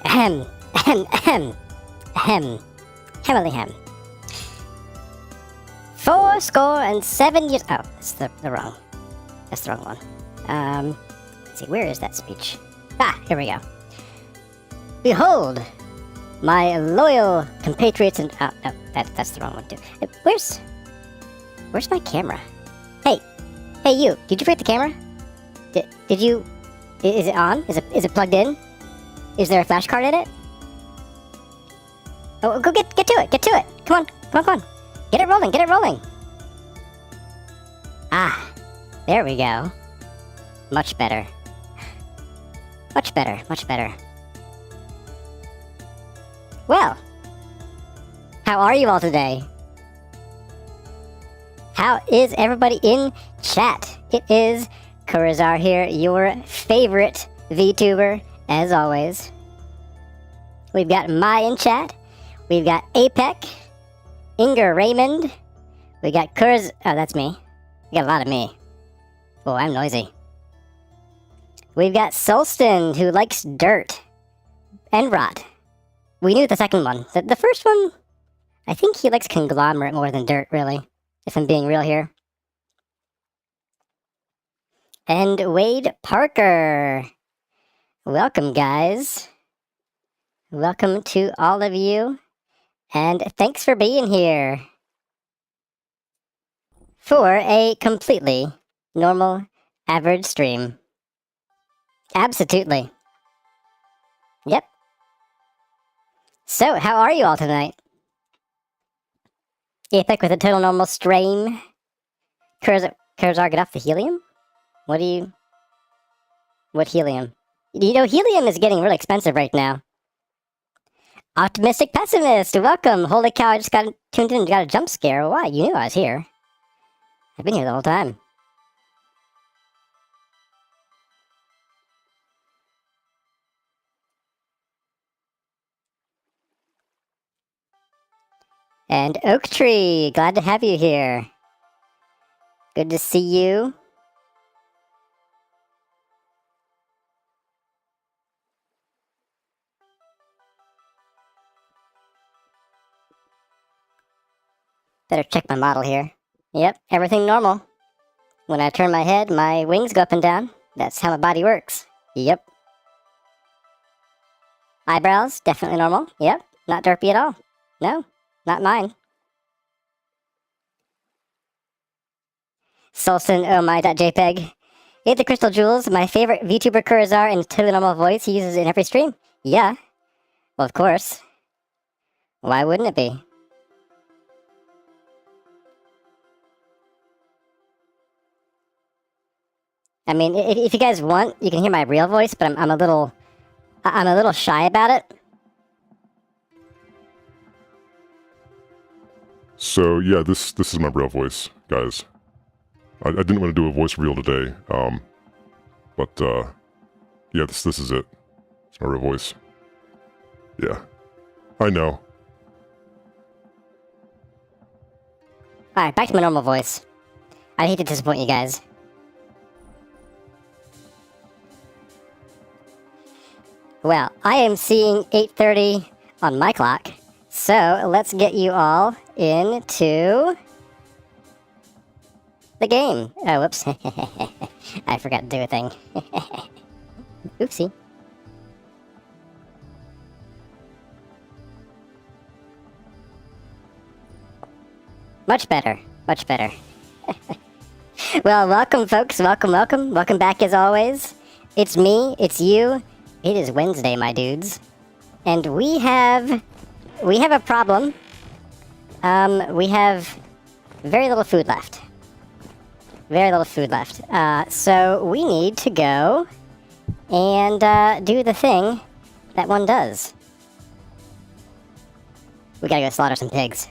Ahem. Ahem. Ahem. Ahem. Hemily hem. 407 years. Oh, that's the wrong. That's the wrong one. Let's see, where is that speech? Ah, here we go. Behold, my loyal compatriots and no, that's the wrong one too. Where's my camera? Hey, you! Did you forget the camera? Did you? Is it on? Is it plugged in? Is there a flash card in it? Oh, go get to it! Get to it! Come on! Get it rolling! Ah, there we go. Much better. Much better. Well, how are you all today? How is everybody in chat? It is Kurazar here, your favorite VTuber, as always. We've got Mai in chat. We've got Apec, Inger Raymond. We got Kurz. Oh, that's me. We got a lot of me. Oh, I'm noisy. We've got Solston, who likes dirt and rot. We knew the second one. The first one, I think he likes conglomerate more than dirt, really, if I'm being real here. And Wade Parker. Welcome, guys. Welcome to all of you. And thanks for being here. For a completely normal, average stream. Absolutely. Yep. So, how are you all tonight? Epic with a total normal stream. Kurazar, get off the helium? What helium? You know, helium is getting really expensive right now. Optimistic Pessimist, welcome. Holy cow, I just got tuned in and got a jump scare. Why? You knew I was here. I've been here the whole time. And Oak Tree, glad to have you here. Good to see you. Better check my model here. Yep, everything normal. When I turn my head, my wings go up and down. That's how my body works. Yep. Eyebrows, definitely normal. Yep, not derpy at all. No. Not mine. Solson, oh my.jpg. Hey, the Crystal Jewels, my favorite VTuber Kurazar in a totally normal voice he uses in every stream? Yeah. Well, of course. Why wouldn't it be? I mean, if you guys want, you can hear my real voice, but I'm a little shy about it. So yeah, this is my real voice, guys. I didn't want to do a voice reel today, but yeah, this is it. It's my real voice. Yeah, I know. Alright, back to my normal voice. I'd hate to disappoint you guys. Well, I am seeing 8:30 on my clock, so let's get you all into the game. Oh, whoops. I forgot to do a thing. Oopsie. Much better. Much better. Well, welcome, folks. Welcome, welcome. Welcome back, as always. It's me. It's you. It is Wednesday, my dudes. And we have a problem. We have very little food left. Very little food left. So we need to go and do the thing that one does. We gotta go slaughter some pigs.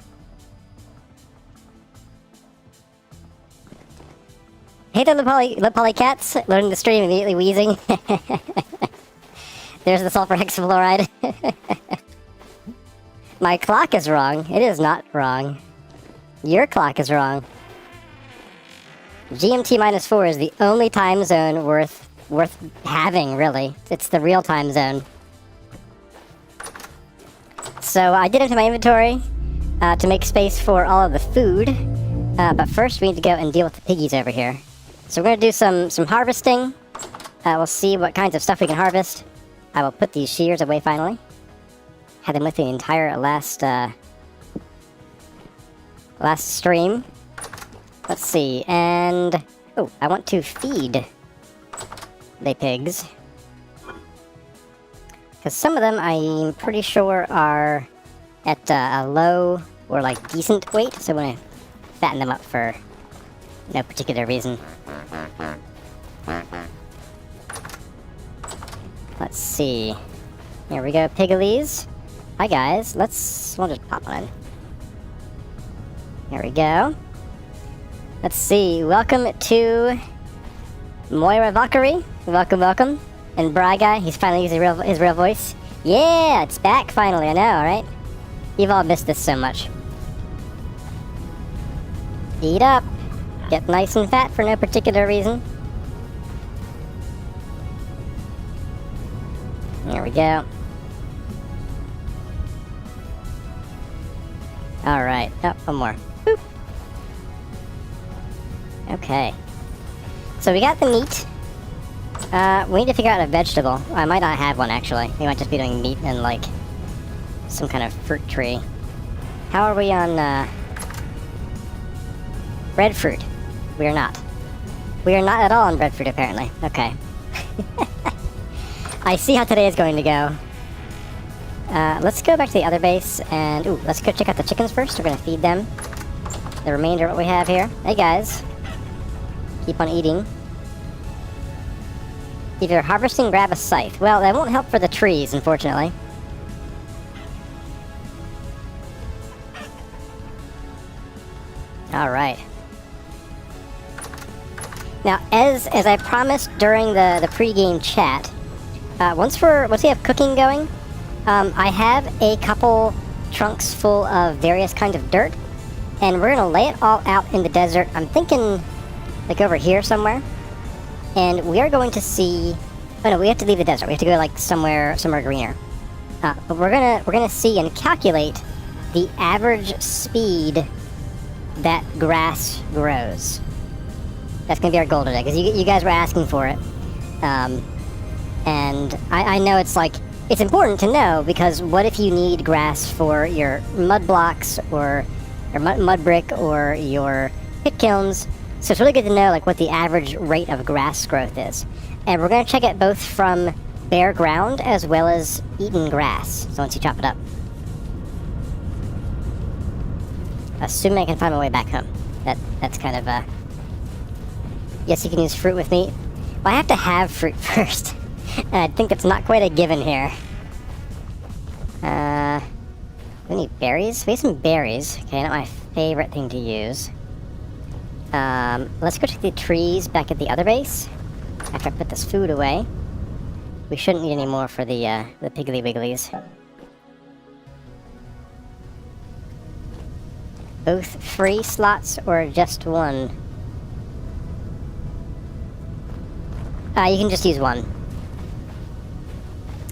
Hey there, Lip Poly Cats. Learning the stream, immediately wheezing. There's the sulfur hexafluoride. My clock is wrong. It is not wrong. Your clock is wrong. GMT -4 is the only time zone worth having, really. It's the real time zone. so I did empty my inventory to make space for all of the food. But first we need to go and deal with the piggies over here. So we're going to do some harvesting. We'll see what kinds of stuff we can harvest. I will put these shears away finally. Had them with the entire last stream. Let's see, and... oh, I want to feed the pigs. Because some of them, I'm pretty sure, are at a low or, like, decent weight. So I'm going to fatten them up for no particular reason. Let's see. Here we go, Piggalies. Hi, guys. We'll just pop one in. Here we go. Let's see. Welcome to Moira Valkyrie. Welcome, welcome. And Bry Guy, he's finally using his real voice. Yeah, it's back finally, I know, right? You've all missed this so much. Eat up. Get nice and fat for no particular reason. There we go. Alright. Oh, one more. Boop. Okay. So we got the meat. We need to figure out a vegetable. I might not have one, actually. We might just be doing meat and, like, some kind of fruit tree. How are we on, breadfruit? We are not. We are not at all on breadfruit, apparently. Okay. I see how today is going to go. Let's go back to the other base, and... ooh, let's go check out the chickens first. We're gonna feed them the remainder of what we have here. Hey, guys. Keep on eating. If you're harvesting, grab a scythe. Well, that won't help for the trees, unfortunately. Alright. Now, as I promised during the pre-game chat, once we have cooking going, I have a couple trunks full of various kinds of dirt, and we're gonna lay it all out in the desert. I'm thinking, like, over here somewhere. And we are going to see... oh no, we have to leave the desert. We have to go, like, somewhere greener. But we're gonna see and calculate the average speed that grass grows. That's gonna be our goal today, because you guys were asking for it. And I know it's like... it's important to know, because what if you need grass for your mud blocks, or your mud brick, or your pit kilns? So it's really good to know, like, what the average rate of grass growth is. And we're going to check it both from bare ground as well as eaten grass. So once you chop it up. Assuming I can find my way back home. That's kind of, yes, you can use fruit with meat. Well, I have to have fruit first. And I think it's not quite a given here. We need berries? We need some berries. Okay, not my favorite thing to use. Let's go check the trees back at the other base. After I put this food away. We shouldn't need any more for the Piggly Wigglies. Both free slots or just one? You can just use one.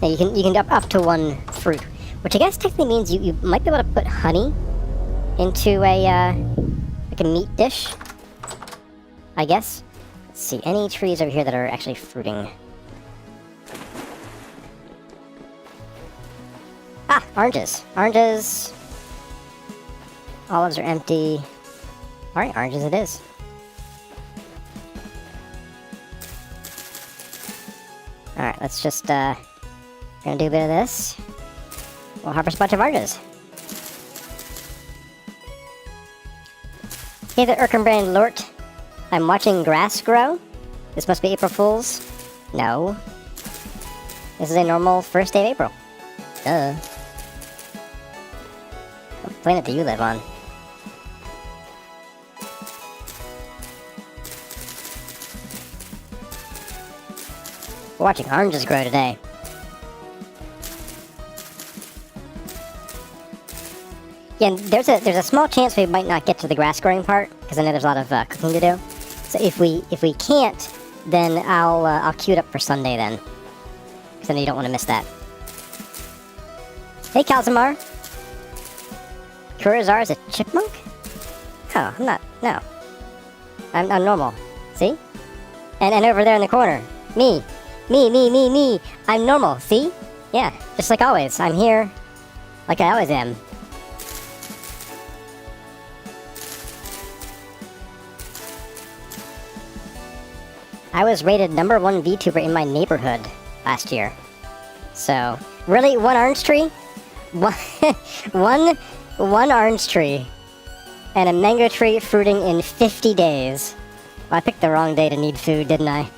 Yeah, you can up to one fruit. Which I guess technically means you might be able to put honey into a, like a meat dish. I guess. Let's see, any trees over here that are actually fruiting? Ah, oranges. Oranges. Olives are empty. Alright, oranges it is. Alright, let's just, gonna do a bit of this. We'll harvest a bunch of oranges. Hey there, Erkenbrand Lort. I'm watching grass grow. This must be April Fool's. No. This is a normal first day of April. Duh. What planet do you live on? We're watching oranges grow today. Yeah, and there's a small chance we might not get to the grass growing part, because I know there's a lot of cooking to do. So if we can't, then I'll queue it up for Sunday then, because I know you don't want to miss that. Hey, Calzamar. Curazar is a chipmunk? Oh, I'm not. No. I'm normal. See? And over there in the corner. Me. Me. I'm normal. See? Yeah. Just like always. I'm here like I always am. I was rated #1 VTuber in my neighborhood last year. So, really? One orange tree? One orange tree. And a mango tree fruiting in 50 days. Well, I picked the wrong day to need food, didn't I?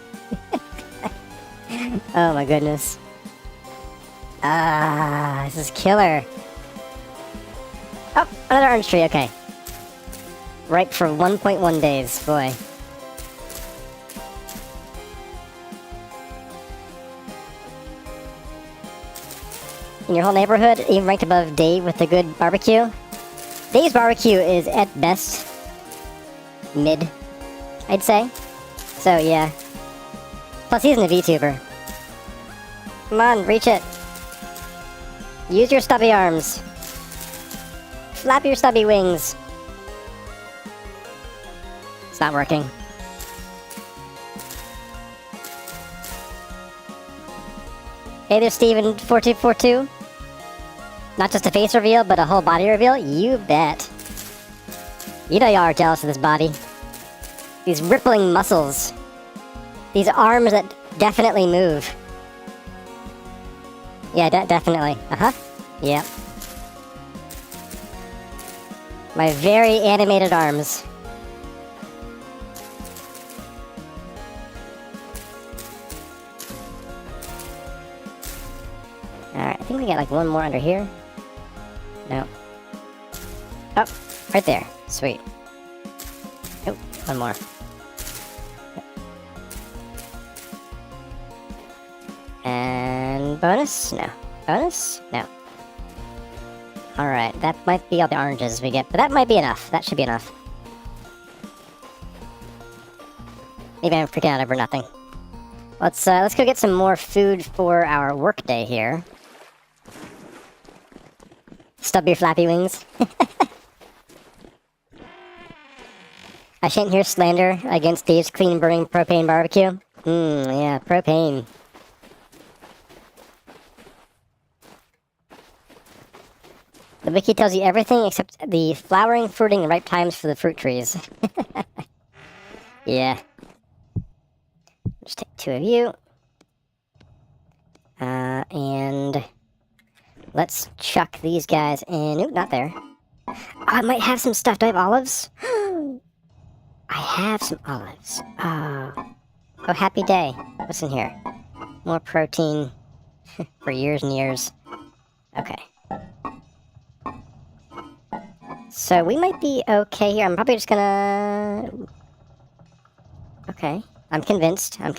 Oh my goodness. This is killer. Oh, another orange tree, okay. Ripe for 1.1 days, boy. In your whole neighborhood, even ranked above Dave with the good barbecue? Dave's barbecue is at best mid, I'd say. So yeah. Plus he's a VTuber. Come on, reach it. Use your stubby arms. Flap your stubby wings. It's not working. Hey there, Steven4242. Not just a face reveal, but a whole body reveal? You bet. You know y'all are jealous of this body. These rippling muscles. These arms that definitely move. Yeah, definitely. Uh-huh. Yep. My very animated arms. Alright, I think we got like one more under here. No. Oh, right there. Sweet. Oh, one more. And bonus? No. Bonus? No. Alright, that might be all the oranges we get, but that might be enough. That should be enough. Maybe I'm freaking out over nothing. Let's go get some more food for our workday here. Stub your flappy wings. I shan't hear slander against Dave's clean burning propane barbecue. Yeah, propane. The wiki tells you everything except the flowering, fruiting, and ripe times for the fruit trees. Yeah. Just take 2 of you. And let's chuck these guys in. Oop, not there. Oh, I might have some stuff. Do I have olives? I have some olives. Oh, happy day. What's in here? More protein for years and years. Okay. So we might be okay here. I'm probably just gonna... Okay. I'm convinced. I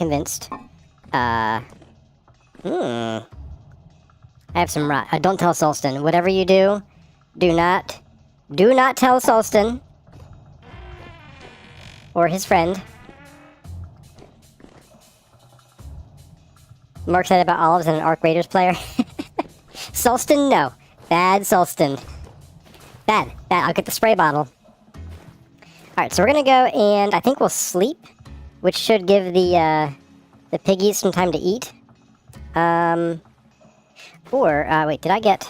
have some don't tell Sulston. Whatever you do, do not tell Sulston. Or his friend. I'm more excited about olives than an Arc Raiders player. Sulston, no. Bad Sulston. Bad. I'll get the spray bottle. Alright, so we're gonna go and I think we'll sleep. Which should give the piggies some time to eat. Wait, did I get...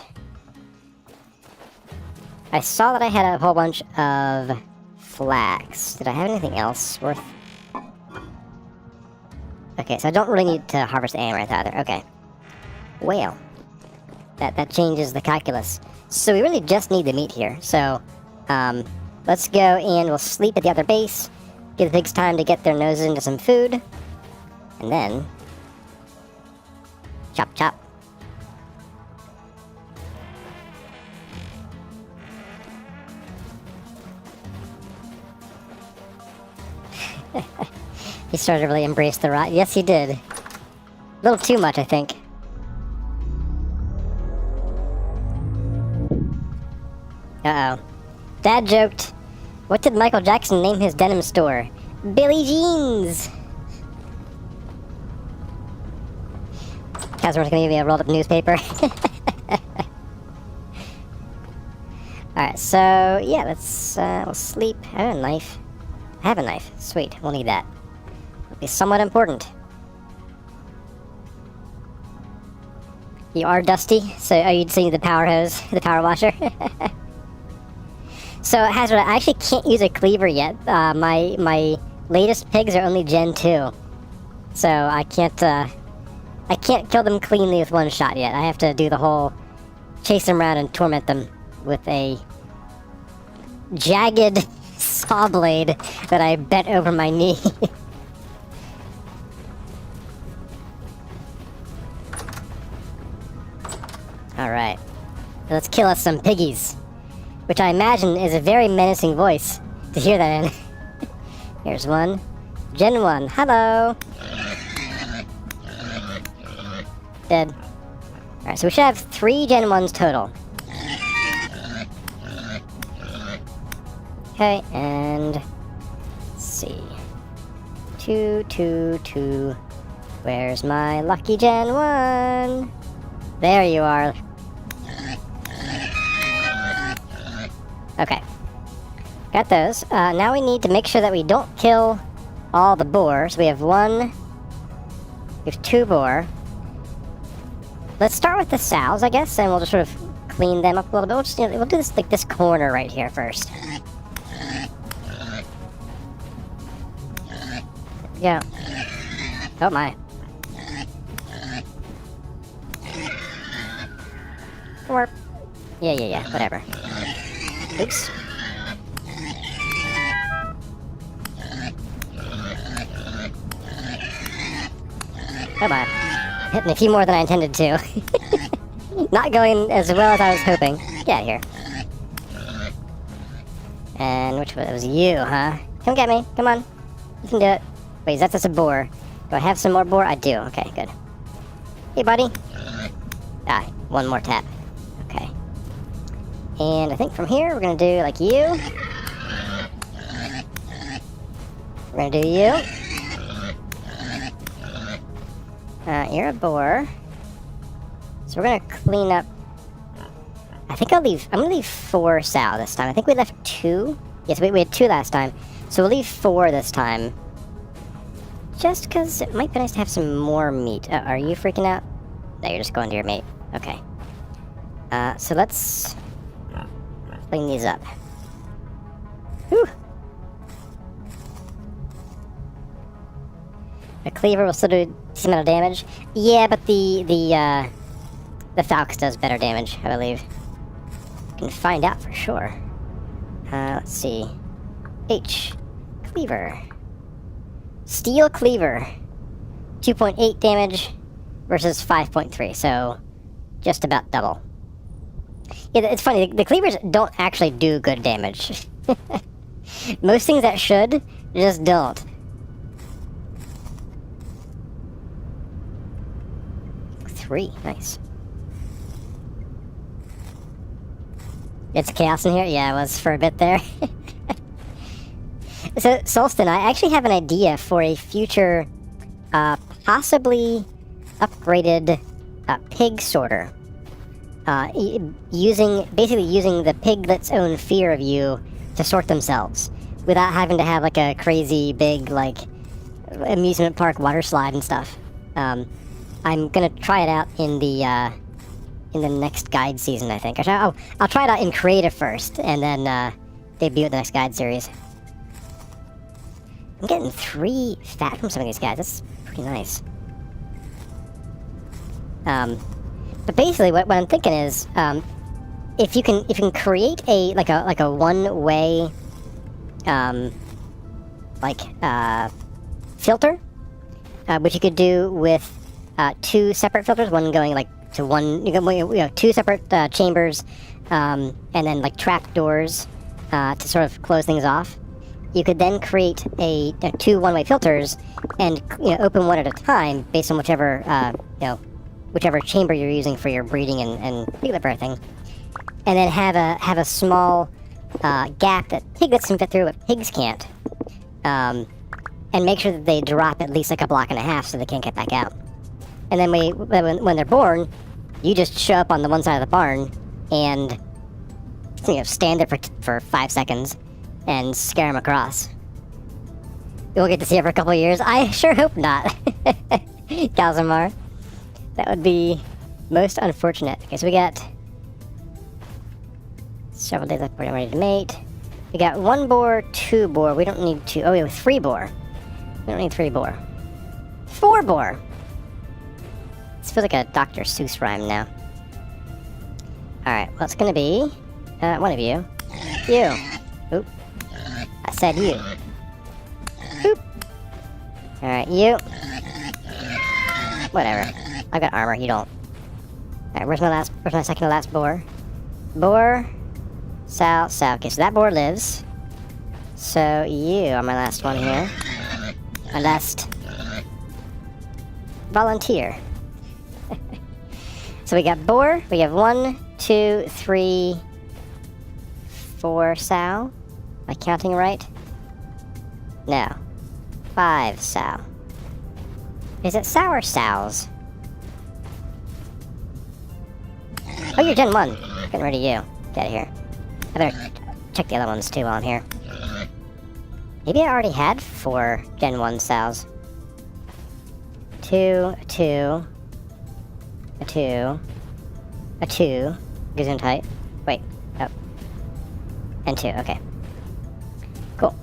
I saw that I had a whole bunch of flax. Did I have anything else worth... Okay, so I don't really need to harvest amaranth either. Okay. Well. That changes the calculus. So we really just need the meat here. So, let's go and we'll sleep at the other base. Give the pigs time to get their noses into some food. And then... Chop, chop. He started to really embrace the rot. Yes, he did. A little too much, I think. Uh-oh. Dad joked. What did Michael Jackson name his denim store? Billie Jeans! Customer's gonna give me a rolled up newspaper. Alright, so yeah, we'll sleep. I have a knife. I have a knife. Sweet, we'll need that. It'll be somewhat important. You are dusty, so are you seeing the power hose, the power washer? So, Hazard, I actually can't use a cleaver yet. My latest pigs are only Gen 2. So, I can't kill them cleanly with one shot yet. I have to do the whole chase them around and torment them with a jagged saw blade that I bent over my knee. Alright. Let's kill us some piggies. Which I imagine is a very menacing voice to hear that in. Here's one. Gen 1. Hello. Dead. Alright, so we should have 3 Gen 1s total. Okay, and let's see. 2, 2, 2. Where's my lucky Gen 1? There you are. Okay. Got those. Now we need to make sure that we don't kill all the boar. So we have 2 boar. Let's start with the sows, I guess, and we'll just sort of clean them up a little bit. We'll do this, like, this corner right here first. Yeah. Oh my. Warp. Yeah, whatever. Oops. Come on. Hitting a few more than I intended to. Not going as well as I was hoping. Get out of here. And which one? It was you, huh? Come get me. Come on. You can do it. Wait, that's just a boar. Do I have some more boar? I do. Okay, good. Hey, buddy. Ah, one more tap. Okay. And I think from here, we're going to do like you. We're going to do you. You're a boar. So we're going to clean up. I think I'm going to leave 4 sow this time. I think we left 2. Yes, we had 2 last time. So we'll leave 4 this time. Just because it might be nice to have some more meat. Are you freaking out? No, you're just going to your mate. Okay. So let's clean these up. Whew. A cleaver will still do some amount of damage. Yeah, but the Falx does better damage, I believe. Can find out for sure. Let's see. H. Cleaver. Steel Cleaver. 2.8 damage versus 5.3, so just about double. Yeah, it's funny, the cleavers don't actually do good damage. Most things that should, just don't. Three, nice. It's chaos in here? Yeah, it was for a bit there. So, Solston, I actually have an idea for a future, possibly upgraded pig sorter. Basically using the piglet's own fear of you to sort themselves, without having to have like a crazy big like amusement park water slide and stuff. I'm gonna try it out in the next guide season, I think. I'll try it out in creative first, and then debut at the next guide series. I'm getting 3 fat from some of these guys. That's pretty nice. But basically, what I'm thinking is, if you can create a one-way, filter, which you could do with 2 separate filters, one going like to one, 2 separate chambers, and then like trap doors to sort of close things off. You could then create 2 one-way filters and open one at a time based on whichever chamber you're using for your breeding and piglet birthing, and then have a small gap that piglets can fit through but pigs can't, and make sure that they drop at least like a block and a half so they can't get back out. And then when they're born, you just show up on the one side of the barn and You know, stand there for 5 seconds and scare them across. We'll get to see it for a couple of years. I sure hope not. Calzamar. That would be most unfortunate. Okay, so we got several days left. We're ready to mate. We got 1 boar, 2 boar. We don't need 2. Oh, we have 3 boar. We don't need 3 boar. 4 boar. This feels like a Dr. Seuss rhyme now. Alright, well, it's gonna be one of you. You. Oop. I said you. Oop. Alright, you. Whatever. I've got armor, you don't. Alright, where's my second to last boar? Boar. Sal. Okay, so that boar lives. So you are my last one here. My last volunteer. So we got boar. We have 1, 2, 3, 4 sow. Am I counting right? No. 5 sow. Is it sow or sows? Oh, you're Gen 1. Getting rid of you. Get out of here. I better check the other ones too while I'm here. Maybe I already had 4 Gen 1 sows. 2, 2, a 2, a 2, Gesundheit. Wait, oh. And 2, okay. Cool.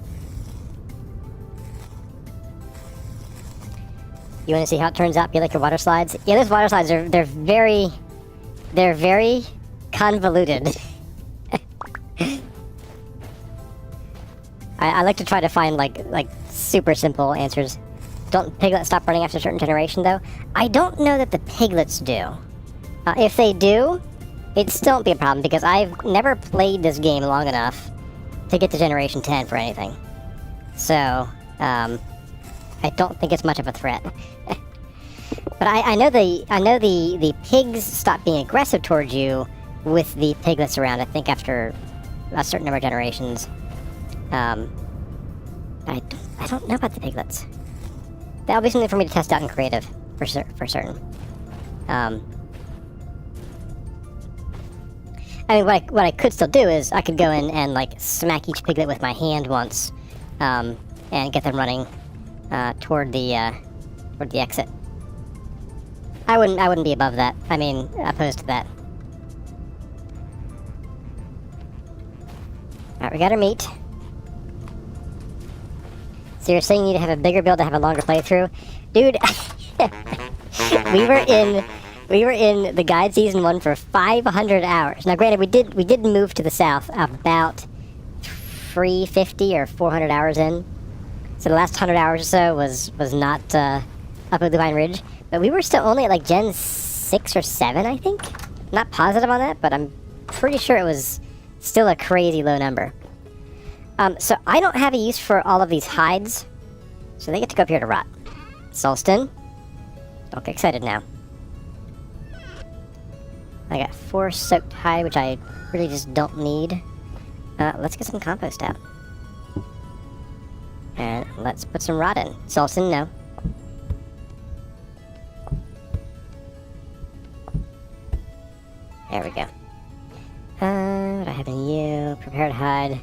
You want to see how it turns out? Be like your water slides? Yeah, those water slides they're very convoluted. I like to try to find like super simple answers. Don't piglets stop running after a certain generation, though? I don't know that the piglets do. If they do, it still won't be a problem, because I've never played this game long enough to get to Generation 10 for anything. So, I don't think it's much of a threat. But I know the pigs stop being aggressive towards you with the piglets around, I think, after a certain number of generations. I don't know about the piglets. That'll be something for me to test out in creative, for certain. I mean, what I could still do is I could go in and like smack each piglet with my hand once, and get them running toward the exit. I wouldn't be above that. I mean, opposed to that. Alright, we got our meat. So you're saying you need to have a bigger build to have a longer playthrough? Dude, we were in the guide season 1 for 500 hours. Now granted, we did move to the south about 350 or 400 hours in. So the last 100 hours or so was not up at Lupine Ridge. But we were still only at like Gen 6 or 7, I think. Not positive on that, but I'm pretty sure it was still a crazy low number. So I don't have a use for all of these hides, so they get to go up here to rot. Solston, don't get excited now. I got 4 soaked hide, which I really just don't need. Let's get some compost out. And let's put some rot in. Solston, no. There we go. What I have in you? Prepared hide.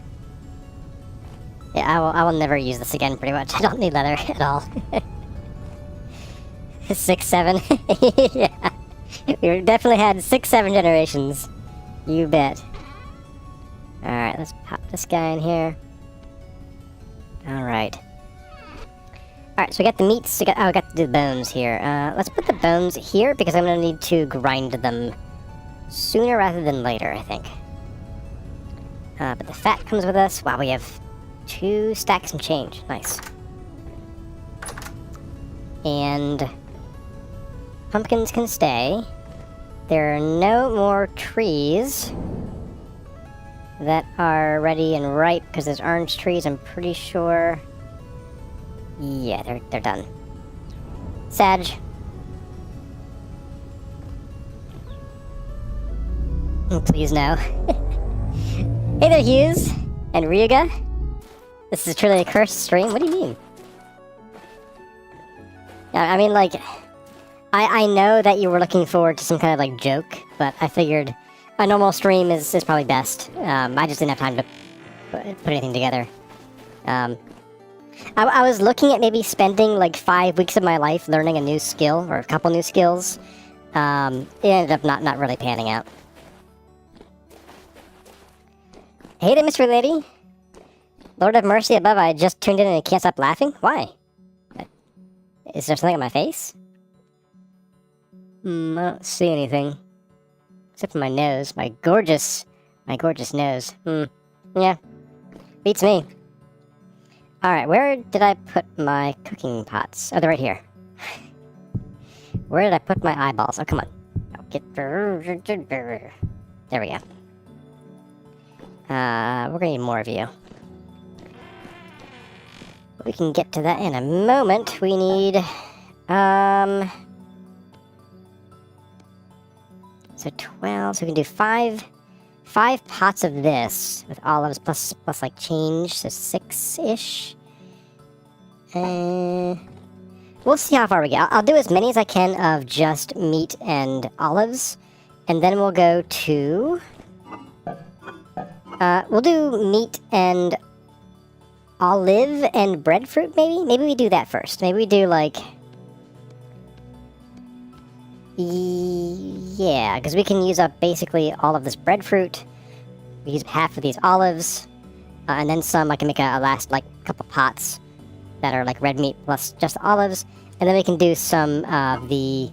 Yeah, I will never use this again, pretty much. I don't need leather at all. 6, 7. Yeah. We definitely had 6, 7 generations. You bet. Alright, let's pop this guy in here. Alright. Alright, so we got the meats. We got to do the bones here. Let's put the bones here, because I'm going to need to grind them sooner rather than later, I think. But the fat comes with us. Wow, we have 2 stacks and change. Nice. And pumpkins can stay. There are no more trees that are ready and ripe, because there's orange trees, I'm pretty sure. Yeah, they're done. Sag. Please no. Hey there, Hughes and Ryuga. This is truly a cursed stream. What do you mean? I mean, like, I know that you were looking forward to some kind of like joke, but I figured A normal stream is probably best. I just didn't have time to put anything together. I was looking at maybe spending like 5 weeks of my life learning a new skill, or a couple new skills. It ended up not really panning out. Hey there, Mr. Lady. Lord of Mercy above, I just tuned in and I can't stop laughing? Why? Is there something on my face? I don't see anything. Except for my nose. My gorgeous nose. Yeah. Beats me. Alright, where did I put my cooking pots? Oh, they're right here. Where did I put my eyeballs? Oh, come on. I'll get... There we go. We're gonna need more of you. We can get to that in a moment. We need... So 12, so we can do five pots of this with olives plus like change, so 6-ish. We'll see how far we get. I'll do as many as I can of just meat and olives, and then we'll go to... we'll do meat and olive and breadfruit, maybe? Maybe we do that first. Maybe we do, like... Yeah, because we can use up basically all of this breadfruit. We use half of these olives, and then some. I can make a last, like, couple pots that are, like, red meat plus just olives. And then we can do some of the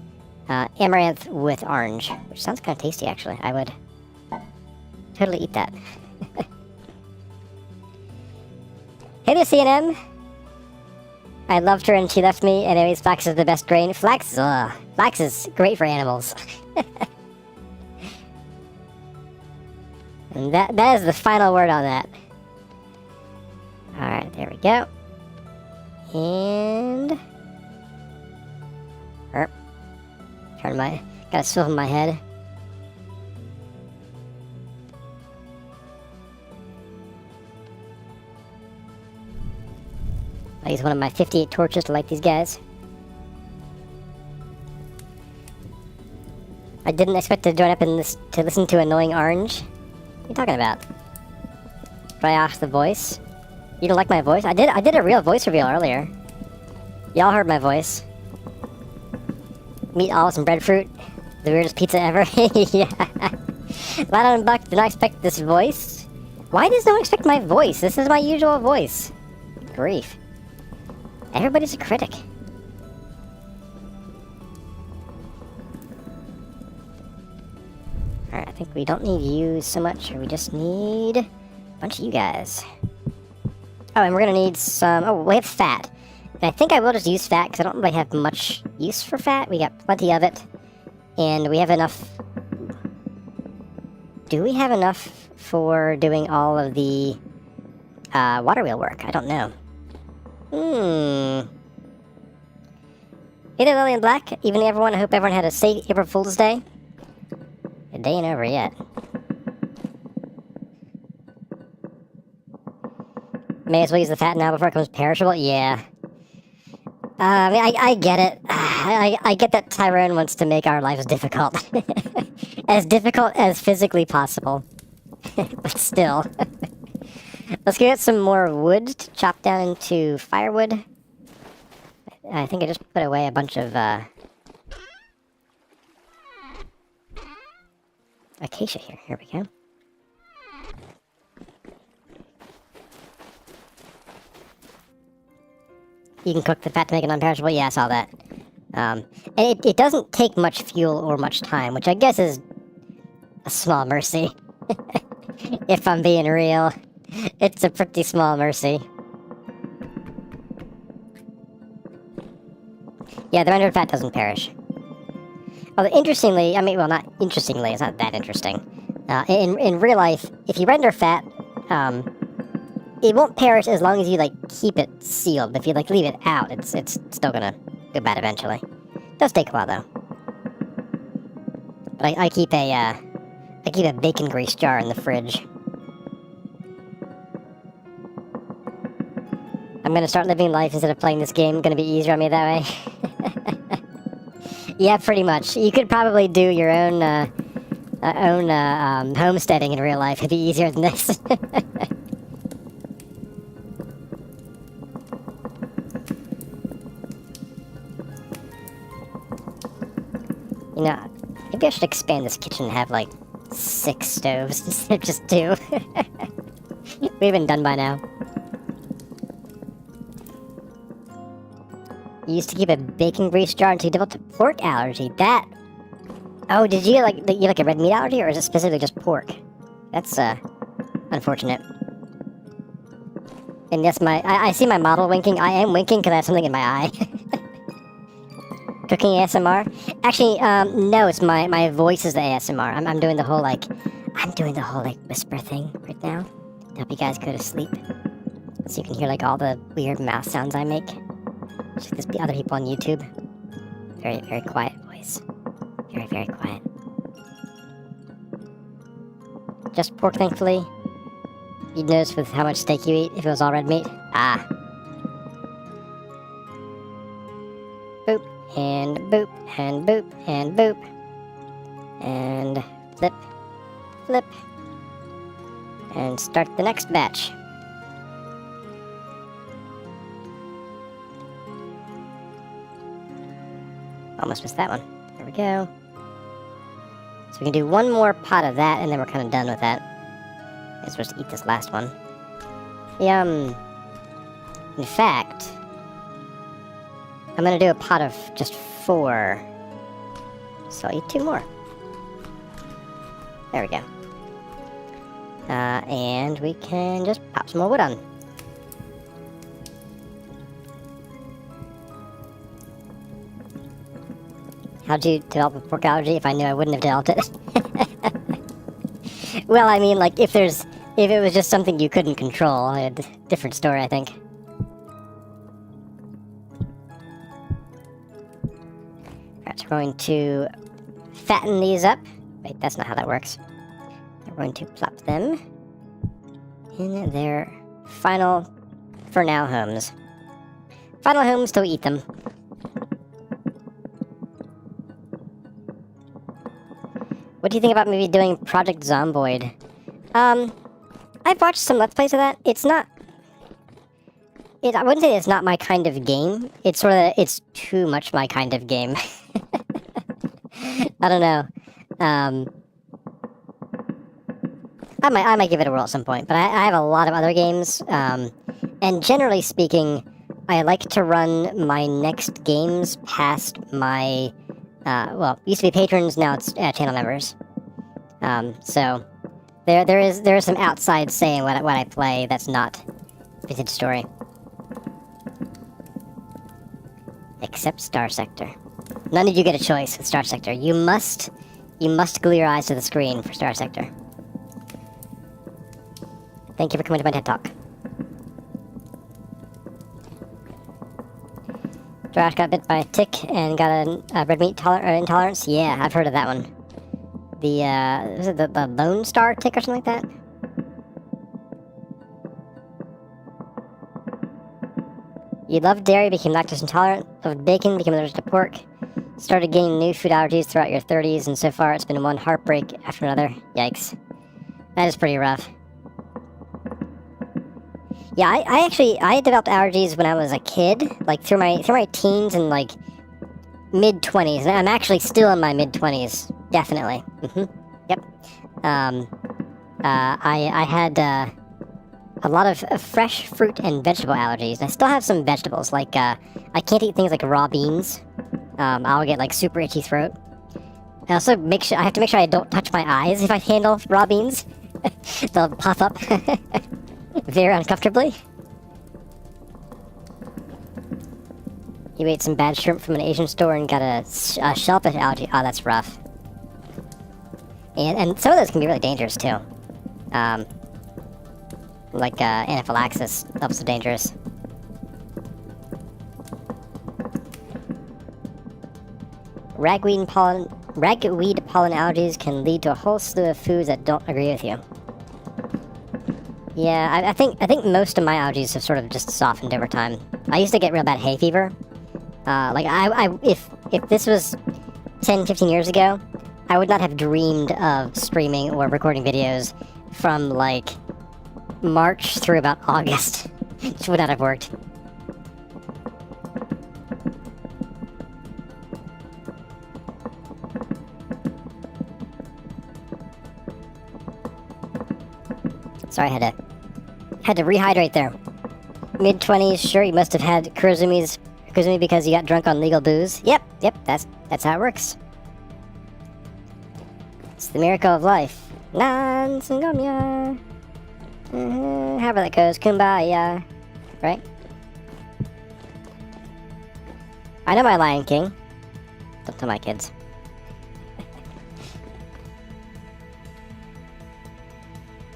amaranth with orange, which sounds kind of tasty, actually. I would totally eat that. Hey there, C&M. I loved her and she left me, and anyways, flax is the best grain. Flax is great for animals. And that is the final word on that. Alright, there we go. And... Gotta swivel my head. I use one of my 58 torches to light these guys. I didn't expect to join up in this to listen to Annoying Orange. What are you talking about? Try off the voice. You don't like my voice? I did a real voice reveal earlier. Y'all heard my voice. Meat, olives, and breadfruit. The weirdest pizza ever. Yeah. Ladon Buck did not expect this voice. Why does no one expect my voice? This is my usual voice. Grief. Everybody's a critic. Alright, I think we don't need you so much. We just need a bunch of you guys. Oh, and we're gonna need some... Oh, we have fat. And I think I will just use fat, because I don't really have much use for fat. We got plenty of it. And we have enough... Do we have enough for doing all of the water wheel work? I don't know. Hey there, Lillian Black. Even everyone, I hope everyone had a safe April Fool's Day. The day ain't over yet. May as well use the fat now before it becomes perishable? Yeah. I mean, I get it. I get that Tyrone wants to make our lives difficult. As difficult as physically possible. But still. Let's get some more wood to chop down into firewood. I think I just put away a bunch of acacia here. Here we go. You can cook the fat to make it non-perishable? Yeah, I saw that. And it doesn't take much fuel or much time, which I guess is a small mercy. If I'm being real. It's a pretty small mercy. Yeah, the rendered fat doesn't perish. Although, interestingly, I mean, well, not interestingly, it's not that interesting. In real life, if you render fat, it won't perish as long as you, like, keep it sealed. If you, like, leave it out, it's still gonna go bad eventually. It does take a while, though. But I keep a bacon grease jar in the fridge. I'm gonna start living life instead of playing this game. Gonna be easier on me that way. Yeah, pretty much. You could probably do your own own homesteading in real life. It'd be easier than this. You know, maybe I should expand this kitchen and have like 6 stoves instead of just 2. We've been done by now. You used to keep a bacon grease jar until you developed a pork allergy. That... Oh, did you get like a red meat allergy, or is it specifically just pork? That's unfortunate. And yes, I see my model winking. I am winking because I have something in my eye. Cooking ASMR? Actually, no, it's my voice is the ASMR. I'm doing the whole like whisper thing right now to help you guys go to sleep, so you can hear like all the weird mouth sounds I make. Just like there's other people on YouTube. Very, very quiet voice. Very, very quiet. Just pork, thankfully. You'd notice with how much steak you eat if it was all red meat. Ah. Boop, and boop, and boop, and boop. And flip, flip. And start the next batch. Almost missed that one. There we go. So we can do one more pot of that, and then we're kind of done with that. I guess we're supposed to eat this last one. Yum. In fact, I'm gonna do a pot of just 4. So I'll eat 2 more. There we go. And we can just pop some more wood on. How'd you develop a pork allergy if I knew I wouldn't have developed it? Well, I mean, like, if it was just something you couldn't control, a different story, I think. Alright, so we're going to fatten these up. Wait, that's not how that works. We're going to plop them in their final, for now, homes. Final homes till we eat them. What do you think about maybe doing Project Zomboid? I've watched some Let's Plays of that. It's not... I wouldn't say it's not my kind of game. It's sort of... It's too much my kind of game. I don't know. I might give it a whirl at some point, but I have a lot of other games. And generally speaking, I like to run my next games past my... well, it used to be patrons, now it's channel members. So there is some outside say in what I play that's not Vintage Story. Except Star Sector. None of you get a choice with Star Sector. You must glue your eyes to the screen for Star Sector. Thank you for coming to my TED Talk. Josh got bit by a tick and got a red meat intolerance. Yeah, I've heard of that one. Was it the Lone Star tick or something like that? You loved dairy, became lactose intolerant. Loved bacon, became allergic to pork. Started getting new food allergies throughout your 30s, and so far it's been one heartbreak after another. Yikes. That is pretty rough. Yeah, I developed allergies when I was a kid, like through my teens and like mid-20s. And I'm actually still in my mid-20s, definitely. Yep. I had a lot of fresh fruit and vegetable allergies. I still have some vegetables, like I can't eat things like raw beans. I'll get like super itchy throat. I also I have to make sure I don't touch my eyes if I handle raw beans. They'll pop up. Very uncomfortably. You ate some bad shrimp from an Asian store and got a shellfish allergy. Oh, that's rough. And some of those can be really dangerous too. Like anaphylaxis levels of dangerous. Ragweed pollen allergies can lead to a whole slew of foods that don't agree with you. Yeah, I think most of my allergies have sort of just softened over time. I used to get real bad hay fever. Like if this was 10, 15 years ago, I would not have dreamed of streaming or recording videos from, like, March through about August. It would not have worked. Sorry, I had to rehydrate there. Mid-20s, sure, you must have had Kurozumi because you got drunk on legal booze. Yep, that's how it works. It's the miracle of life. Nan-sangomya. However that goes, kumbaya. Right? I know my Lion King. Don't tell my kids.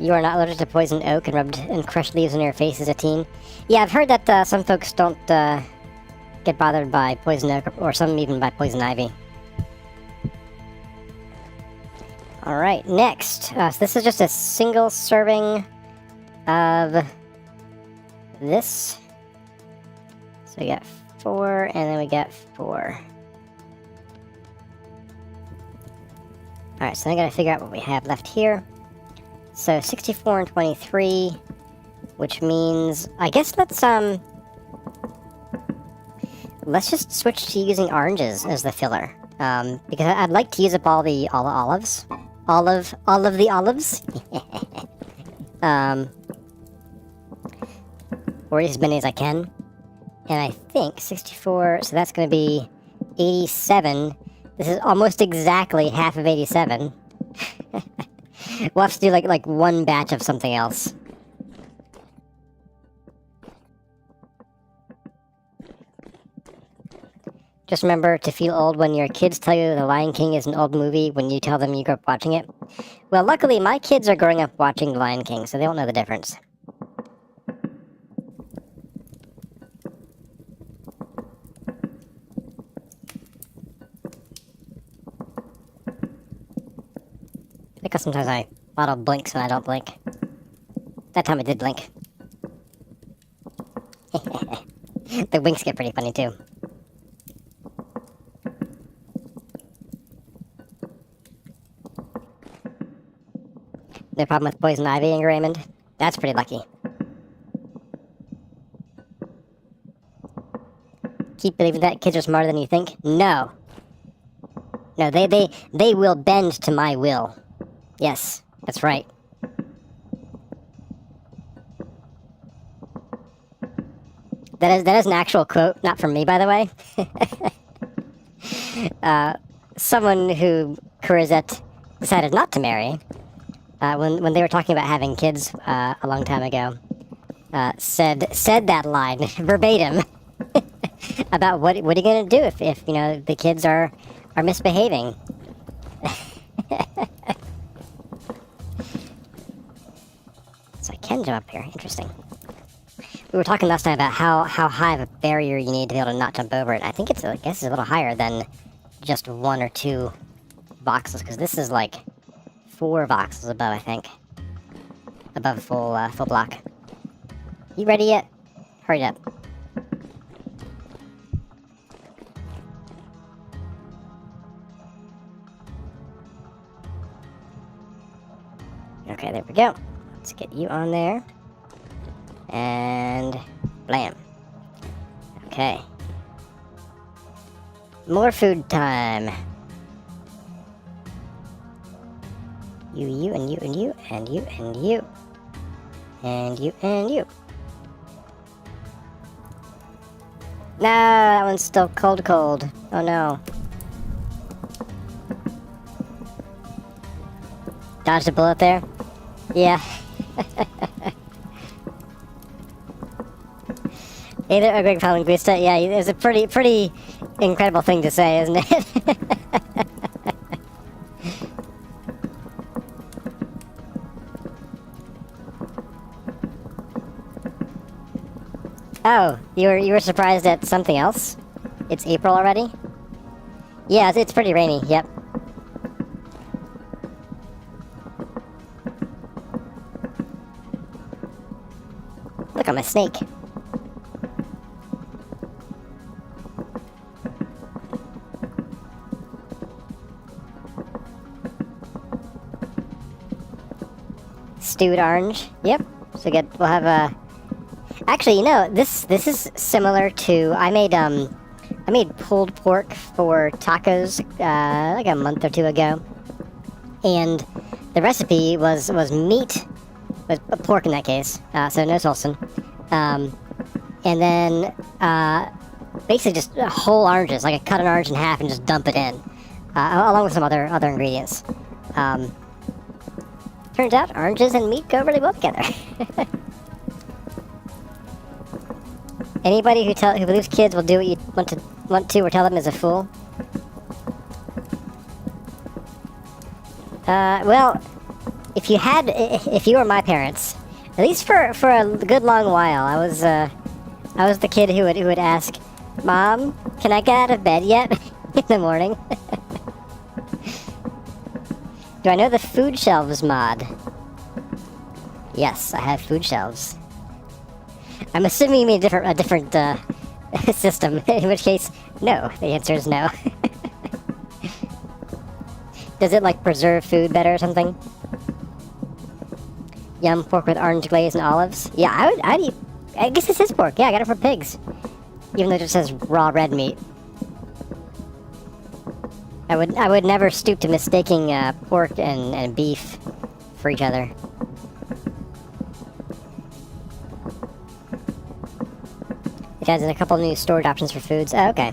You are not allergic to poison oak and rubbed and crushed leaves on your face as a teen. Yeah, I've heard that some folks don't get bothered by poison oak, or some even by poison ivy. Alright, next. So this is just a single serving of this. So we got 4, and then we got 4. Alright, so I gotta figure out what we have left here. So 64 and 23, which means, I guess let's just switch to using oranges as the filler. Because I'd like to use up all the olives. All of the olives. Or as many as I can. And I think 64, so that's going to be 87. This is almost exactly half of 87. We'll have to do like one batch of something else. Just remember to feel old when your kids tell you The Lion King is an old movie when you tell them you grew up watching it. Well, luckily my kids are growing up watching The Lion King, so they don't know the difference. Because sometimes my model blinks when I don't blink. That time it did blink. The winks get pretty funny too. No problem with poison ivy, Inger Raymond? That's pretty lucky. Keep believing that kids are smarter than you think? No. No, they will bend to my will. Yes, that's right. That is an actual quote, not from me, by the way. Someone who Corizette decided not to marry, when they were talking about having kids a long time ago, said that line verbatim about what are you gonna do if you know the kids are misbehaving. So I can jump up here. Interesting. We were talking last time about how high of a barrier you need to be able to not jump over it. I think I guess it's a little higher than just 1 or 2 boxes, because this is like 4 boxes above, I think. Above full block. You ready yet? Hurry up. Okay, there we go. Let's get you on there. And blam. Okay. More food time. You, and you, and you, and you, and you. And you, and you. No, that one's still cold. Oh no. Dodged a bullet there? Yeah. Hey there, Greg Linguista. Yeah, it's a pretty incredible thing to say, isn't it? Oh, you were surprised at something else? It's April already? Yeah, it's pretty rainy, yep. Look, I'm a snake. stewed orange. Yep. So we'll have a... Actually, you know, this is similar to... I made pulled pork for tacos like a month or two ago. And the recipe was meat, was pork in that case, so no salsa. And then basically just whole oranges, like I cut an orange in half and just dump it in, along with some other ingredients. Turns out oranges and meat go really well together. Anybody who believes kids will do what you want to or tell them is a fool. Well, if you were my parents, at least for a good long while, I was the kid who would ask, "Mom, can I get out of bed yet?" in the morning. Do I know the food shelves mod? Yes, I have food shelves. I'm assuming you mean a different system, in which case, no. The answer is no. Does it, like, preserve food better or something? Yum, pork with orange glaze and olives. Yeah, I'd eat... I guess this is pork. Yeah, I got it from pigs. Even though it just says raw red meat. I would never stoop to mistaking pork and beef for each other. It adds in a couple new storage options for foods. Oh, okay.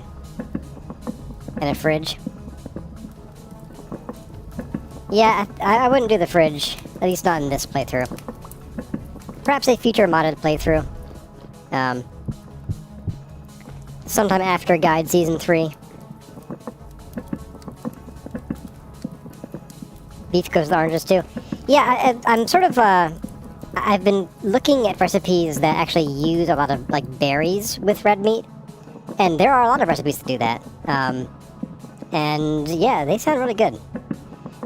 And a fridge. Yeah, I wouldn't do the fridge. At least not in this playthrough. Perhaps a future modded playthrough. Sometime after Guide Season 3. Beef goes with oranges too. Yeah, I'm sort of, I've been looking at recipes that actually use a lot of, like, berries with red meat. And there are a lot of recipes to do that. And yeah, they sound really good.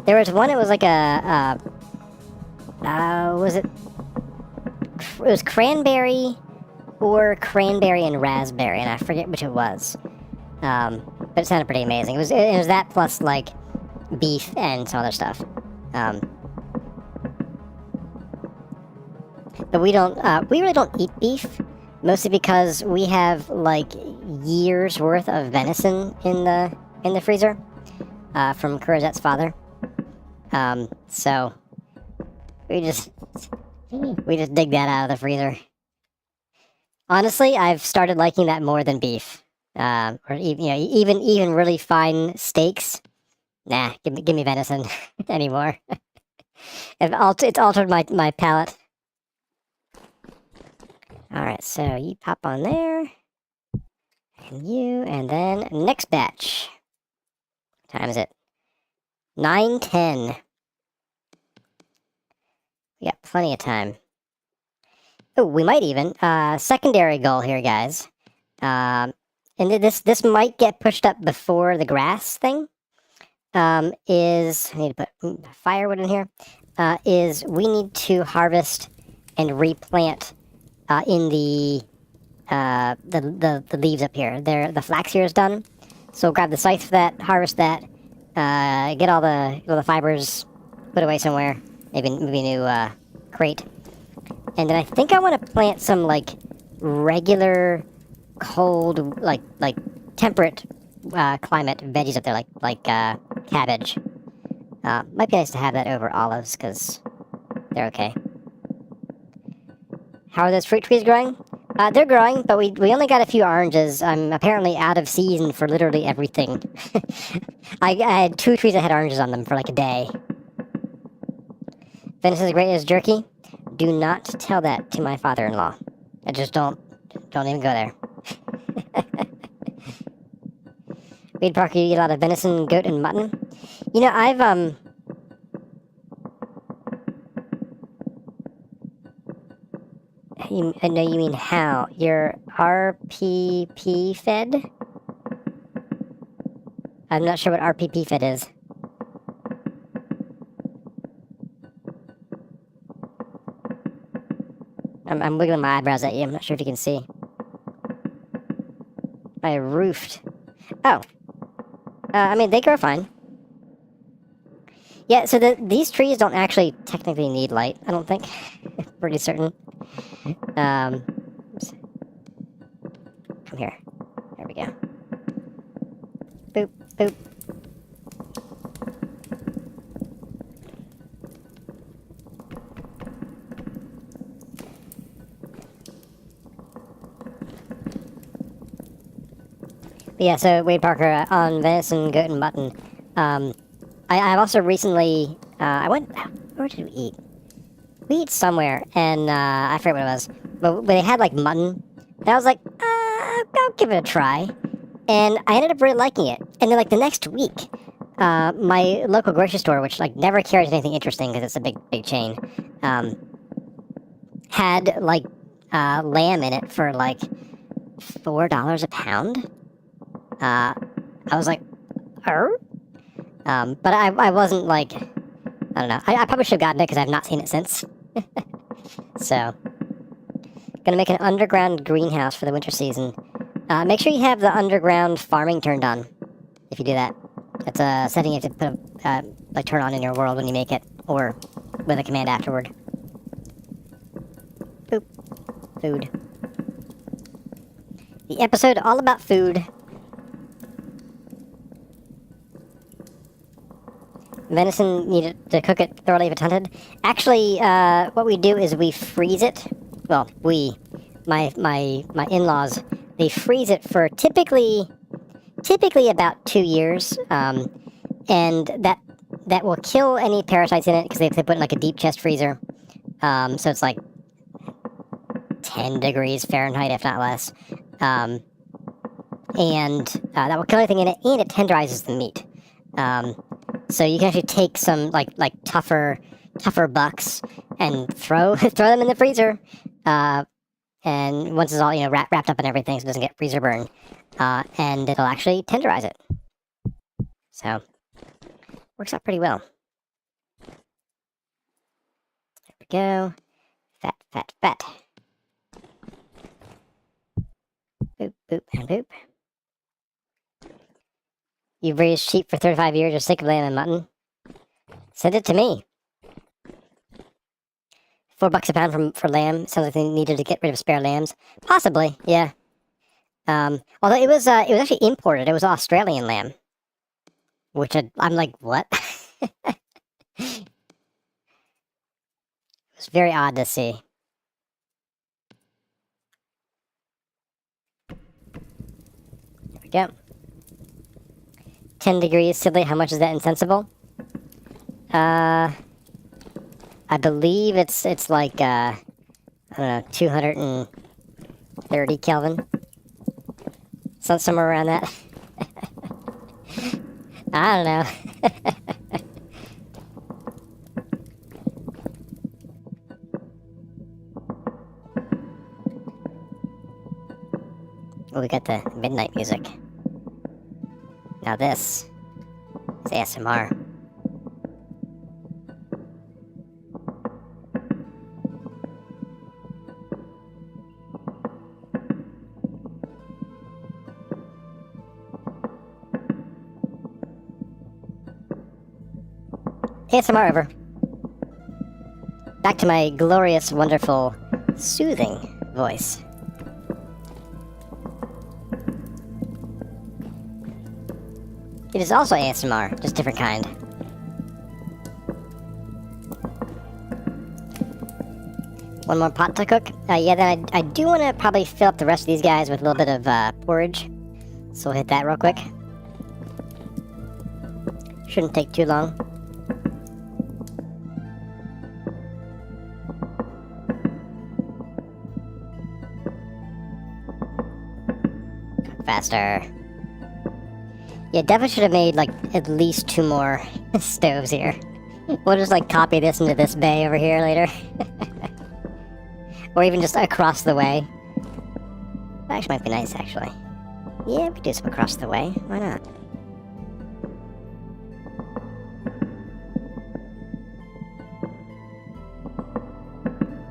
There was one, it was like it was cranberry or cranberry and raspberry, and I forget which it was. But it sounded pretty amazing. It was that plus, like, beef and some other stuff. But we really don't eat beef, mostly because we have, like, years worth of venison in the freezer, from Corazette's father. So we just dig that out of the freezer. Honestly, I've started liking that more than beef. Or even really fine steaks. Nah, give me venison anymore. It's altered my palate. Alright, so you pop on there. And then next batch. What time is it? 9:10. We got plenty of time. Oh, we might even. Secondary goal here, guys. And this might get pushed up before the grass thing. I need to put firewood in here. Is we need to harvest and replant in the leaves up here. The flax here is done. So grab the scythe for that, harvest that, get all the fibers put away somewhere. Maybe a new crate. And then I think I want to plant some, like, regular, cold, like temperate climate veggies up there, like cabbage. Might be nice to have that over olives, because they're okay. How are those fruit trees growing? They're growing, but we only got a few oranges. I'm apparently out of season for literally everything. I had 2 trees that had oranges on them for like a day. Venison is great as jerky. Do not tell that to my father-in-law. I just don't even go there. We'd probably eat a lot of venison, goat, and mutton. You know, I know you mean how. You're RPP fed? I'm not sure what RPP fed is. I'm wiggling my eyebrows at you. I'm not sure if you can see. I roofed. Oh. I mean, they grow fine. Yeah, so these trees don't actually technically need light, I don't think. Pretty certain. Oops. Come here. There we go. Boop, boop. But yeah, so Wade Parker on venison, goat, and mutton. I've also recently, I went, where did we eat? We eat somewhere, and I forget what it was. But they had like mutton, and I was like, I'll give it a try. And I ended up really liking it. And then like the next week, my local grocery store, which like never carries anything interesting because it's a big chain, had like lamb in it for like $4 a pound. I was like, but I wasn't like, I don't know. I probably should have gotten it because I've not seen it since. So, gonna make an underground greenhouse for the winter season. Make sure you have the underground farming turned on. If you do that, it's a setting you have to put like turn on in your world when you make it, or with a command afterward. Boop. Food. The episode all about food. Venison, needed to cook it thoroughly if it's hunted. Actually, what we do is we freeze it. Well, my in-laws, they freeze it for typically about 2 years, and that will kill any parasites in it because they put it in like a deep chest freezer. So it's like 10 degrees Fahrenheit, if not less, and that will kill anything in it, and it tenderizes the meat. So you can actually take some like tougher bucks and throw them in the freezer, and once it's all wrapped up and everything, so it doesn't get freezer burn, and it'll actually tenderize it. So works out pretty well. There we go. Fat. Boop boop and boop. You've raised sheep for 35 years, you're sick of lamb and mutton? Send it to me. $4 a pound for lamb. Sounds like they needed to get rid of spare lambs. Possibly, yeah. Although it was actually imported. It was Australian lamb. Which I'm like, what? It was very odd to see. There we go. 10 degrees, silly. How much is that insensible? I believe it's like, I don't know, 230 Kelvin. Somewhere around that. I don't know. Oh, we got the midnight music. Now this is ASMR. ASMR over. Back to my glorious, wonderful, soothing voice. It is also ASMR, just different kind. One more pot to cook. Yeah, then I do want to probably fill up the rest of these guys with a little bit of porridge. So we'll hit that real quick. Shouldn't take too long. Cook faster. Yeah, definitely should have made, like, at least 2 more stoves here. We'll just, like, copy this into this bay over here later. Or even just across the way. That actually might be nice, actually. Yeah, we could do some across the way. Why not?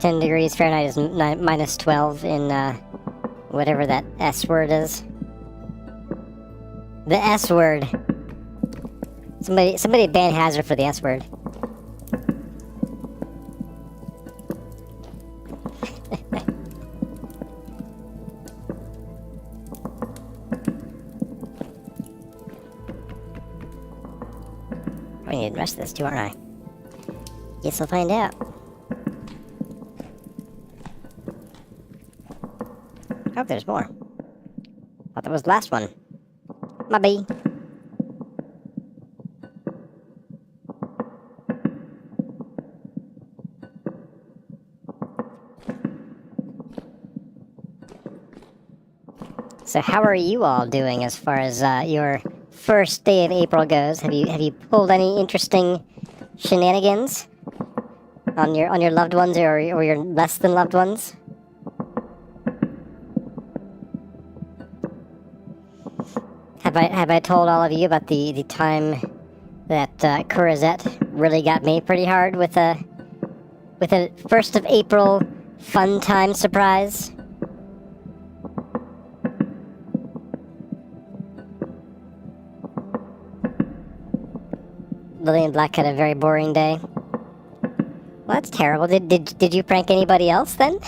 -10 degrees Fahrenheit is minus 12 in, whatever that S word is. The S word. Somebody ban Hazard for the S word. I need the rest of this too, aren't I? Guess I'll find out. I hope there's more. Thought that was the last one. Maybe. So how are you all doing as far as your first day of April goes? Have you pulled any interesting shenanigans on your loved ones or your less than loved ones? Have I told all of you about the time that Kurizette really got me pretty hard with a 1st of April fun time surprise? Lily and Black had a very boring day. Well, that's terrible. Did you prank anybody else then?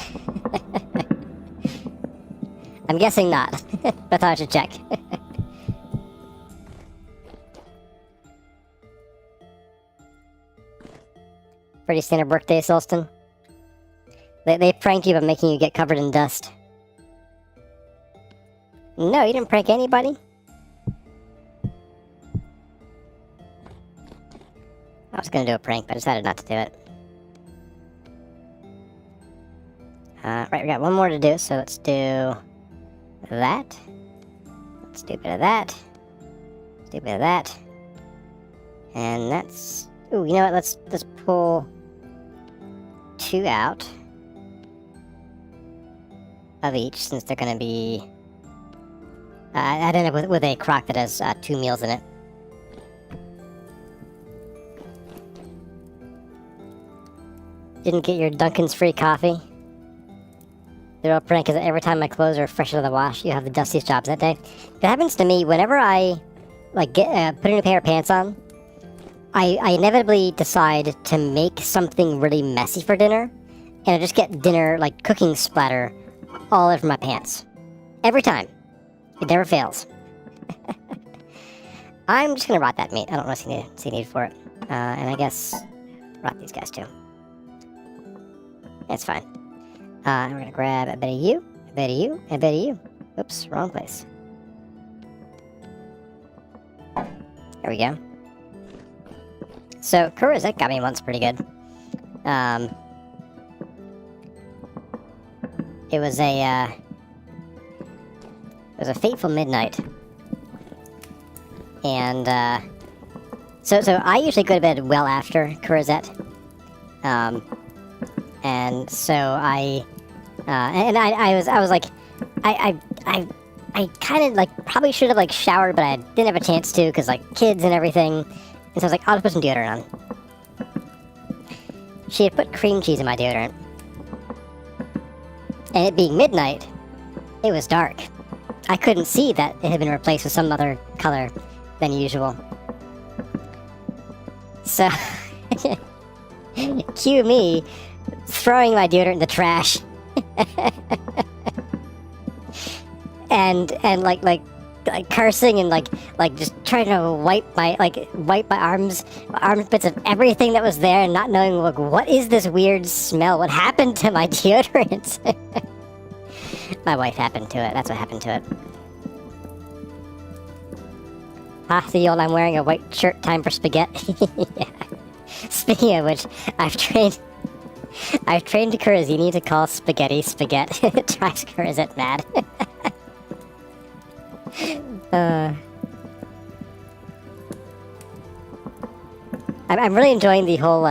I'm guessing not, but I thought I should check. Pretty standard workday, Sulston. They prank you by making you get covered in dust. No, you didn't prank anybody. I was gonna do a prank, but I decided not to do it. Right, we got one more to do, so let's do that. Let's do a bit of that. Let's do a bit of that. And that's... Ooh, you know what? Let's pull 2 out of each, since they're gonna be... I'd end up with a crock that has 2 meals in it. Didn't get your Dunkin's free coffee. The real prank is that every time my clothes are fresh out of the wash, you have the dustiest jobs that day. It happens to me whenever I put a new pair of pants on. I inevitably decide to make something really messy for dinner, and I just get dinner cooking splatter all over my pants. Every time. It never fails. I'm just gonna rot that meat. I don't really see need for it. And I guess rot these guys too. It's fine. We're gonna grab a bit of you, a bit of you, and a bit of you. Oops, wrong place. There we go. So, Kurizette got me once pretty good. It was a fateful midnight. And, so I usually go to bed well after Kurizette. And so I was like, I kind of probably should have showered, but I didn't have a chance to because kids and everything. And so I was like, I'll just put some deodorant on. She had put cream cheese in my deodorant. And it being midnight, it was dark. I couldn't see that it had been replaced with some other color than usual. So, cue me throwing my deodorant in the trash. and cursing and just trying to wipe my armpits of everything that was there and not knowing what is this weird smell? What happened to my deodorant? My wife happened to it. That's what happened to it. The old I'm wearing a white shirt, time for spaghetti. Yeah. Speaking of which, I've trained Kurizini to call spaghetti spaghetti. It drives Kurizette mad. I'm really enjoying the whole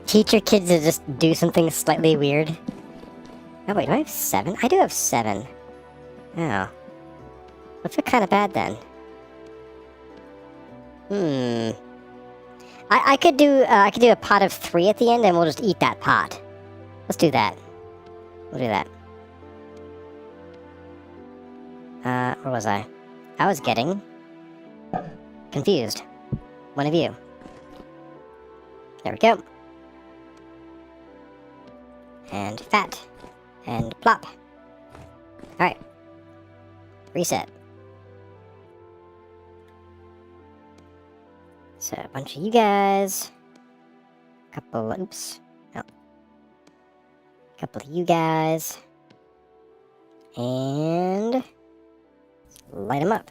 teach your kids to just do something slightly weird. Oh wait, do I have 7? I do have 7. Oh. I feel kind of bad then. I could do a pot of 3 at the end, and we'll just eat that pot. Let's do that. We'll do that. Where was I? I was getting confused. one of you. There we go. And fat. And plop. Alright. Reset. So, a bunch of you guys. Oops. No. A couple of you guys. And light them up.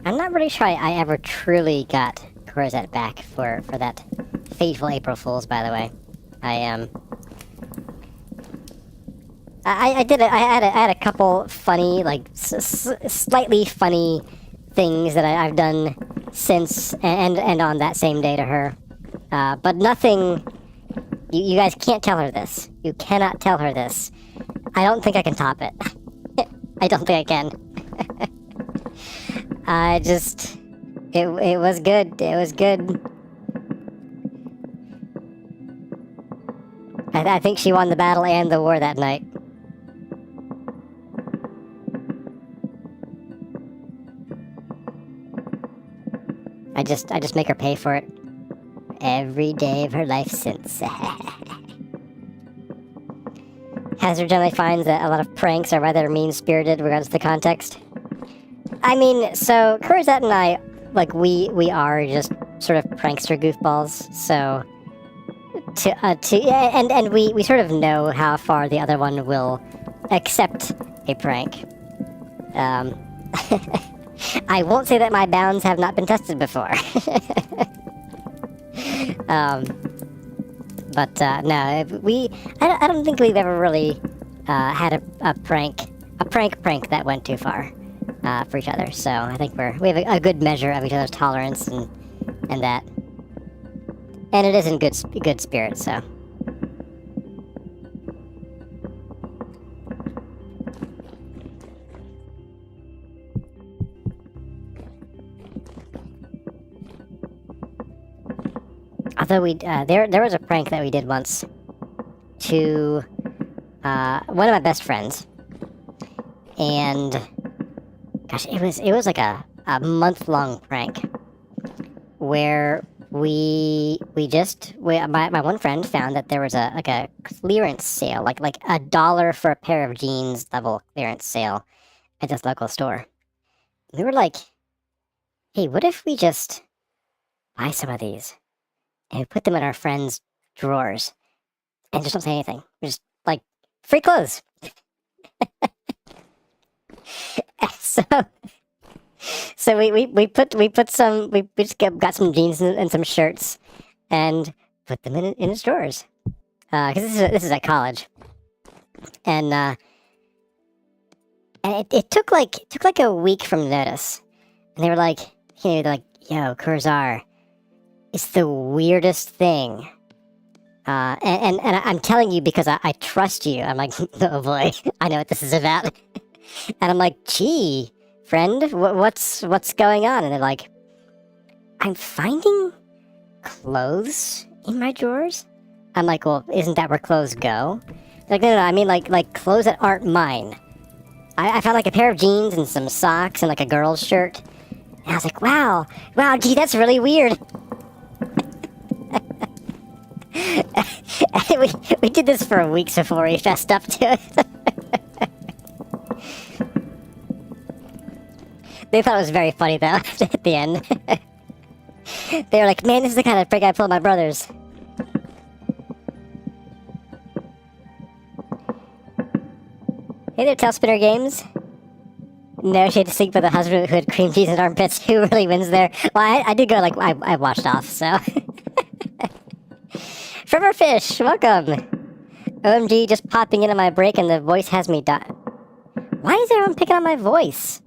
I'm not really sure I ever truly got Cosette back for that fateful April Fool's, by the way. I had a couple funny, like, slightly funny things that I've done since and on that same day to her. But nothing, you guys can't tell her this. You cannot tell her this. I don't think I can top it. I don't think I can. It was good. It was good. I think she won the battle and the war that night. I just make her pay for it every day of her life since. Hazard generally finds that a lot of pranks are rather mean-spirited regardless of the context. I mean, so Cosette and I, like, we are just sort of prankster goofballs. So and we sort of know how far the other one will accept a prank. I won't say that my bounds have not been tested before. But no, I don't think we've ever really had a prank that went too far for each other. So I think we have a good measure of each other's tolerance and that, and it is in good spirit. So. Although there was a prank that we did once to one of my best friends, and gosh, it was like a month-long prank where my one friend found that there was a clearance sale, like $1 for a pair of jeans level clearance sale at this local store. We were like, hey, what if we just buy some of these and we put them in our friends' drawers and just don't say anything? We're just like, free clothes. So we just got some jeans and some shirts and put them in his drawers. Because this is at college, and it took like a week from notice, and they were like, they're like, yo, Curzar, it's the weirdest thing. And I'm telling you because I trust you. I'm like, oh boy, I know what this is about. And I'm like, gee, friend, what's going on? And they're like, I'm finding clothes in my drawers. I'm like, well, isn't that where clothes go? They're like, no, I mean like clothes that aren't mine. I found like a pair of jeans and some socks and like a girl's shirt. And I was like, wow, gee, that's really weird. we did this for weeks before we fessed up to it. They thought it was very funny though at the end. They were like, man, this is the kind of prank I pulled my brothers. Hey there, Tailspinner Games. No shade to sink for the husband who had cream cheese and armpits. Who really wins there? Well, I did go, like, I washed off, so. Trevor Fish, welcome. OMG, just popping into my break and the voice has me die. Why is everyone picking on my voice?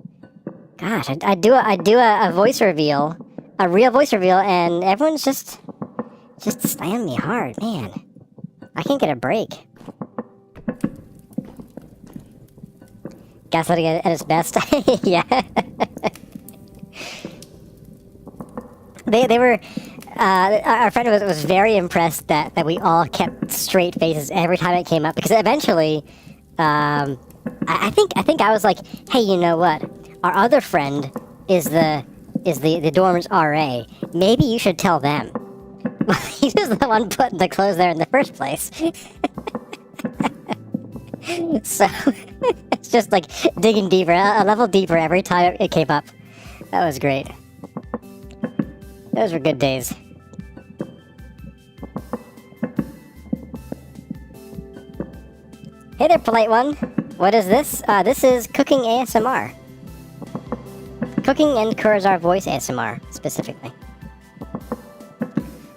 Gosh, I do a voice reveal, a real voice reveal, and everyone's just slamming me hard, man. I can't get a break. Gaslighting at its best. Yeah. They were our friend was very impressed that we all kept straight faces every time it came up, because eventually, I think I was like, hey, you know what? Our other friend is the dorm's RA. Maybe you should tell them. He was the one putting the clothes there in the first place. So it's just like digging deeper, a level deeper every time it came up. That was great. Those were good days. Hey there, polite one. What is this? This is cooking ASMR. Cooking and Kurazar voice ASMR, specifically.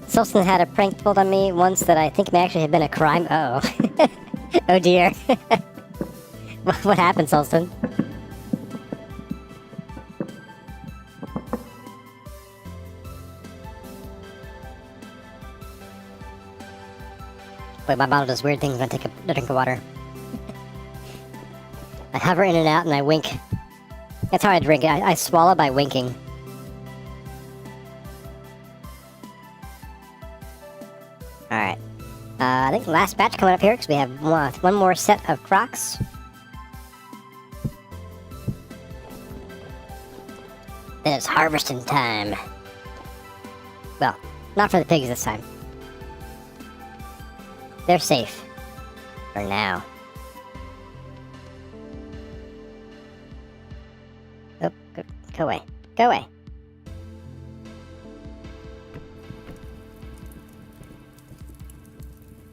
Sulston had a prank pulled on me once that I think may actually have been a crime. Uh-oh. Oh dear. What happened, Sulston? Wait, my bottle does weird things when I take a drink of water. I hover in and out and I wink. That's how I drink it. I swallow by winking. Alright. I think the last batch coming up here, because we have one more set of Crocs. Then it's harvesting time. Well, not for the pigs this time. They're safe. For now. Oh, go away. Go away.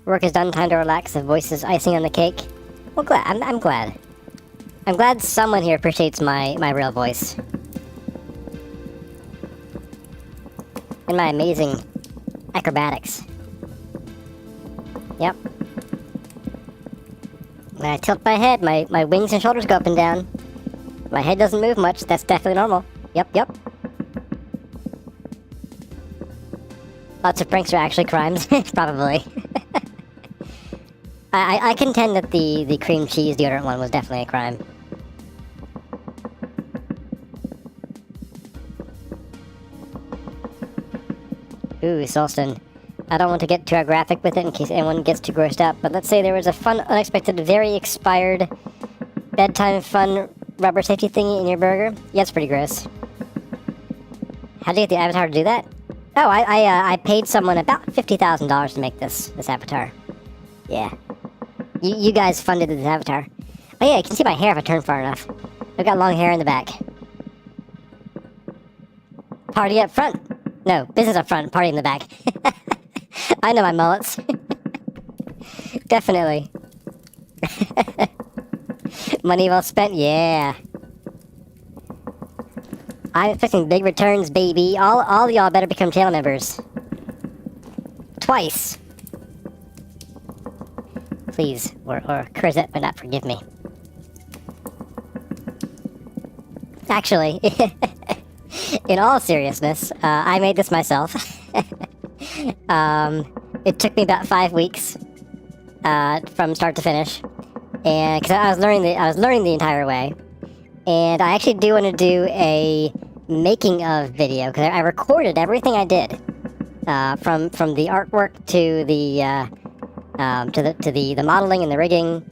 Work is done, time to relax, the voice is icing on the cake. Well, I'm glad. I'm glad someone here appreciates my real voice. And my amazing acrobatics. Yep. When I tilt my head, my wings and shoulders go up and down. My head doesn't move much, that's definitely normal. Yep. Lots of pranks are actually crimes, probably. I contend that the cream cheese deodorant one was definitely a crime. Ooh, Sulston. I don't want to get too graphic with it in case anyone gets too grossed out, but let's say there was a fun, unexpected, very expired bedtime fun rubber safety thingy in your burger. Yeah, it's pretty gross. How'd you get the avatar to do that? Oh, I paid someone about $50,000 to make this avatar. Yeah. You guys funded this avatar. Oh yeah, you can see my hair if I turn far enough. I've got long hair in the back. Party up front. No, business up front, party in the back. I know my mullets. Definitely. Money well spent, yeah. I'm expecting big returns, baby. All y'all better become channel members. Twice. Please, or Curzette would not forgive me. Actually, in all seriousness, I made this myself. It took me about 5 weeks from start to finish, and because I was learning the entire way, and I actually do want to do a making of video because I recorded everything I did, from the artwork to the the modeling and the rigging.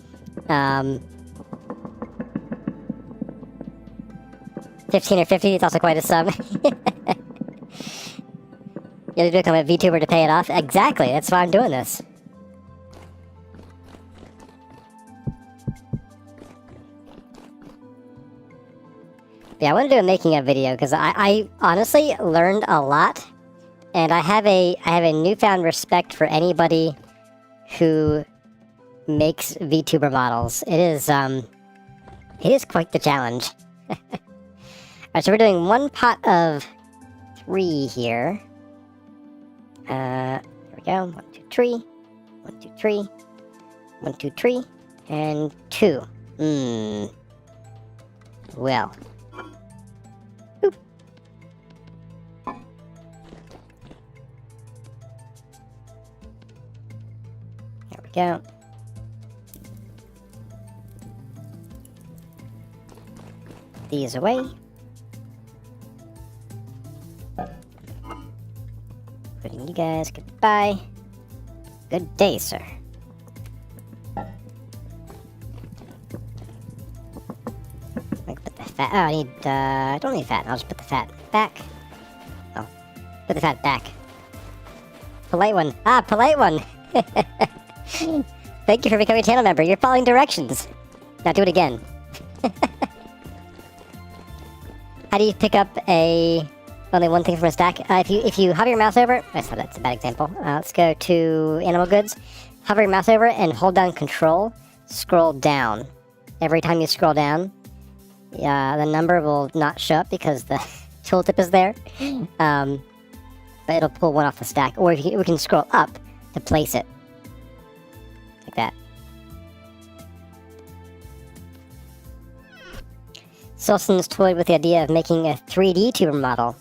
15 or 50, it's also quite a sum. You'll become a VTuber to pay it off. Exactly, that's why I'm doing this. Yeah, I want to do a making of video because I honestly learned a lot, and I have a newfound respect for anybody who makes VTuber models. It is quite the challenge. Alright, so we're doing one pot of 3 here. Here we go. 1, 2, 3. 1, 2, 3. 1, 2, 3. And 2. Well. Oop. There we go. These away. Including you guys. Goodbye. Good day, sir. I put the fat. Oh, I don't need fat. I'll just put the fat back. Oh, put the fat back. Polite one. Ah, polite one. Thank you for becoming a channel member. You're following directions. Now do it again. How do you pick up only one thing from a stack? If you hover your mouse over it, that's a bad example. Let's go to animal goods. Hover your mouse over it and hold down Control. Scroll down. Every time you scroll down, the number will not show up because the tooltip is there. But it'll pull one off the stack. Or we can scroll up to place it. Like that. Silson's toyed with the idea of making a 3D tuber model.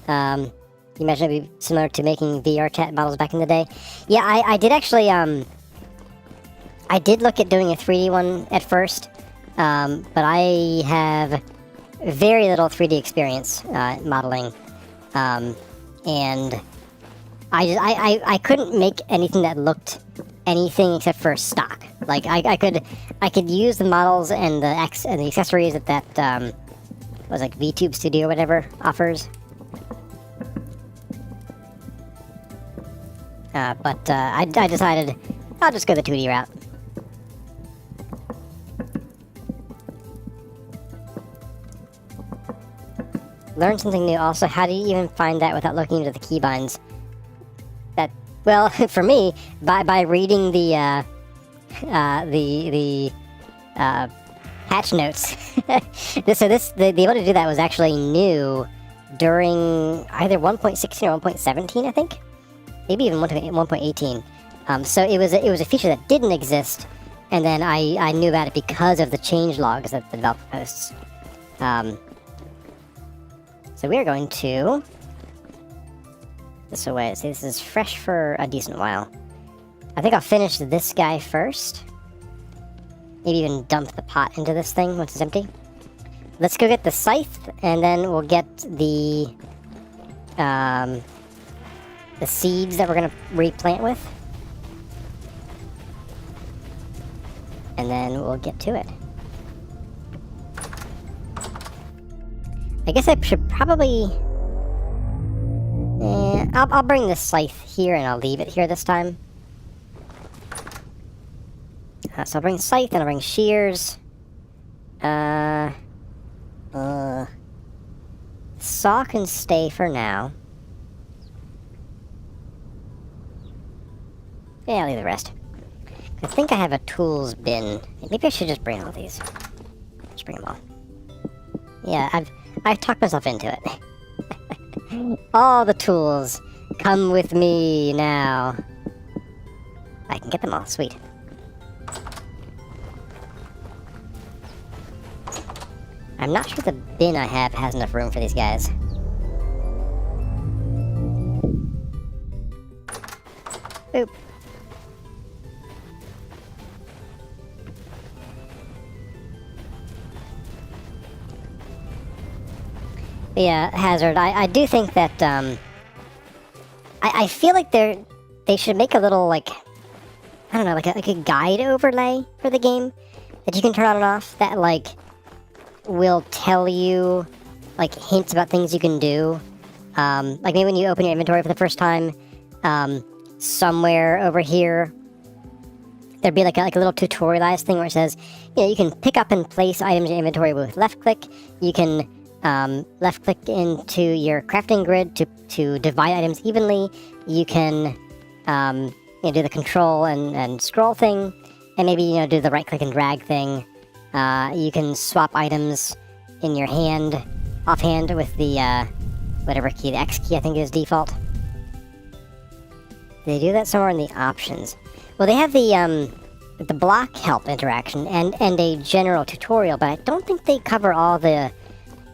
You imagine it'd be similar to making VR chat models back in the day? Yeah, I did actually, I did look at doing a 3D one at first, but I have very little 3D experience modeling, and I couldn't make anything that looked anything except for stock. Like I could use the models and the accessories that was like VTube Studio or whatever offers. But I decided I'll just go the 2D route. Learn something new. Also, how do you even find that without looking into the keybinds? Well, for me, by reading the patch notes. The ability to do that was actually new during either 1.16 or 1.17, I think, maybe even 1.18. So it was a feature that didn't exist, and then I knew about it because of the change logs that the developer posts. So we are going to this away. See, this is fresh for a decent while. I think I'll finish this guy first. Maybe even dump the pot into this thing once it's empty. Let's go get the scythe, and then we'll get the seeds that we're gonna replant with. And then we'll get to it. I guess I should probably... I'll bring the scythe here, and I'll leave it here this time. So I'll bring scythe, and I'll bring shears. Saw can stay for now. Yeah, I'll leave the rest. I think I have a tools bin. Maybe I should just bring all these. Just bring them all. Yeah, I've talked myself into it. All the tools. Come with me now. I can get them all. Sweet. I'm not sure the bin I have has enough room for these guys. Oop. Yeah, Hazard. I do think that I feel like they should make a little, like, I don't know, like a guide overlay for the game that you can turn on and off that like will tell you like hints about things you can do. Like maybe when you open your inventory for the first time, somewhere over here there'd be like a little tutorialized thing where it says, you know, you can pick up and place items in your inventory with left click. You can left click into your crafting grid to divide items evenly. You can do the control and scroll thing, and maybe do the right click and drag thing. You can swap items in your hand, offhand, with the whatever key, the X key I think is default. They do that somewhere in the options. Well, they have the block help interaction and a general tutorial, but I don't think they cover all the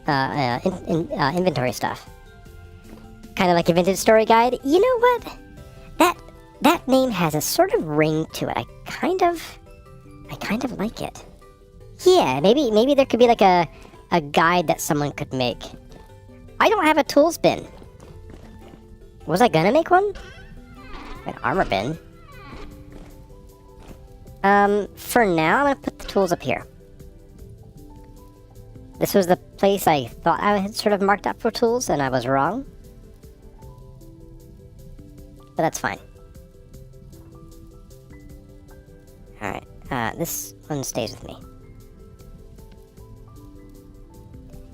inventory stuff. Kind of like a vintage story guide. You know what? That name has a sort of ring to it. I kind of like it. Yeah, maybe there could be like a guide that someone could make. I don't have a tools bin. Was I gonna make one? An armor bin. For now, I'm gonna put the tools up here. This was the place I thought I had sort of marked up for tools, and I was wrong. But that's fine. Alright, this one stays with me.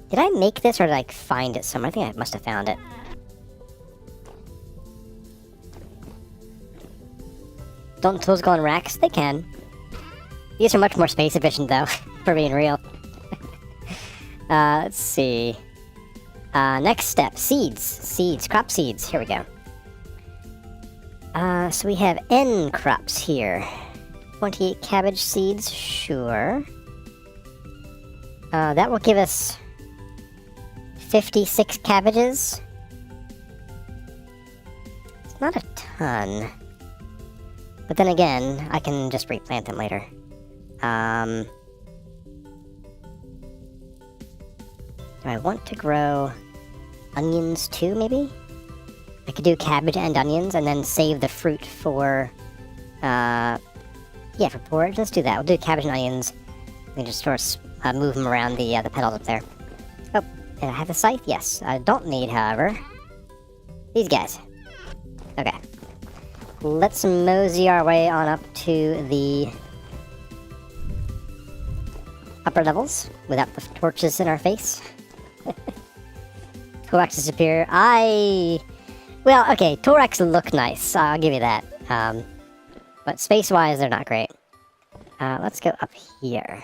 Did I make this, or did I find it somewhere? I think I must have found it. Don't tools go in racks? They can. These are much more space efficient, though, for being real. Let's see. Next step, seeds. Seeds, crop seeds. Here we go. So we have N crops here. 28 cabbage seeds, sure. That will give us 56 cabbages. It's not a ton. But then again, I can just replant them later. Do I want to grow onions too, maybe? I could do cabbage and onions and then save the fruit for, yeah, for porridge. Let's do that. We'll do cabbage and onions. We can just sort of move them around the petals up there. Oh, and I have a scythe? Yes. I don't need, however, these guys. Okay. Let's mosey our way on up to the upper levels without the torches in our face. Thorax disappear. Well, okay, Thorax look nice. I'll give you that. But space-wise, they're not great. Let's go up here.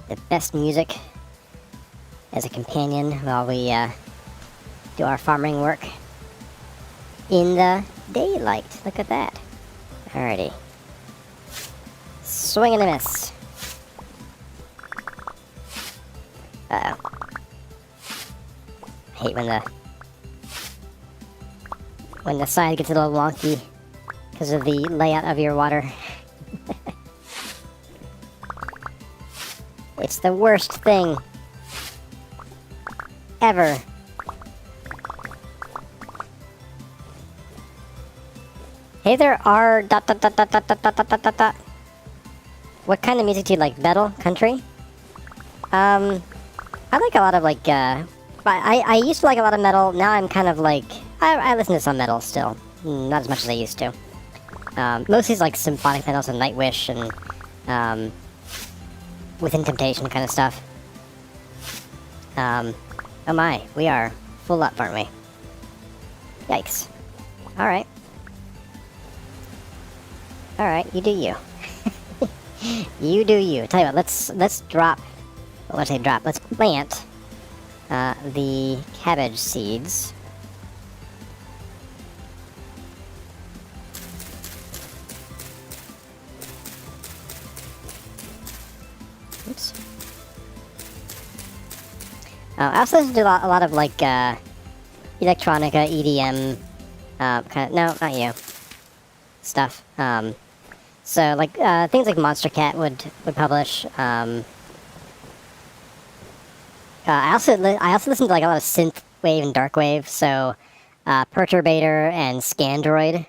The best music as a companion while we do our farming work in the daylight. Look at that. Alrighty. Swing and a miss. Uh-oh. I hate when the side gets a little wonky because of the layout of your water. It's the worst thing ever. Hey there, R dot dot dot dot dot dot dot dot dot dot. What kind of music do you like? Metal? Country? I like a lot of like I used to like a lot of metal. Now I'm kind of like I listen to some metal still. Not as much as I used to. Mostly like symphonic metals and Nightwish and Within Temptation kind of stuff. Oh my, we are full up, aren't we? Yikes. Alright. Alright, you do you. You do you. Tell you what, let's drop. Well, let's say drop. Let's plant the cabbage seeds. Oops. I also listen to a lot of like electronica, EDM, kind of. No, not you. Stuff. So like things like Monster Cat would publish. I also listen to like a lot of synth wave and dark wave. So Perturbator and Scandroid,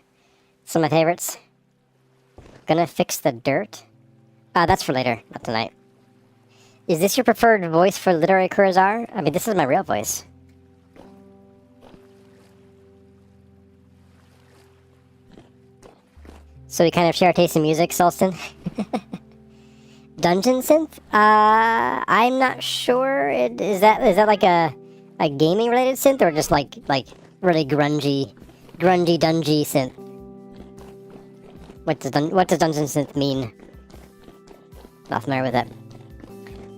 some of my favorites. Gonna fix the dirt. That's for later, not tonight. Is this your preferred voice for literary Kurazar? I mean, this is my real voice. So we kind of share our taste in music, Sulston. Dungeon synth? I'm not sure. Is that like a gaming related synth or just like really grungy dungy synth? What does dungeon synth mean? Not familiar with it.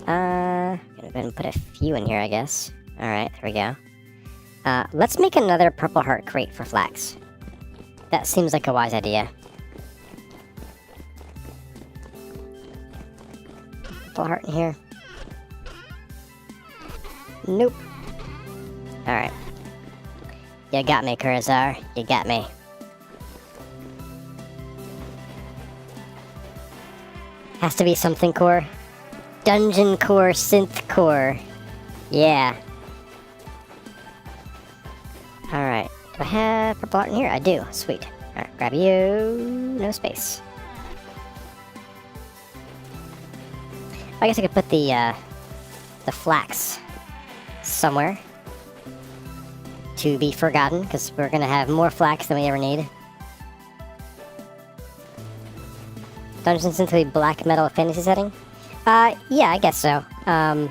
Gonna go ahead and put a few in here, I guess. Alright, there we go. Let's make another purple heart crate for flax. That seems like a wise idea. Purple heart in here. Nope. Alright. You got me, Kurazar. You got me. Has to be something core. Dungeon core, synth core. Yeah. Alright. Do I have purple art in here? I do. Sweet. Alright, grab you. No space. I guess I could put the flax somewhere. To be forgotten, because we're gonna have more flax than we ever need. Dungeon Synthwave Black Metal Fantasy setting? Yeah, I guess so. I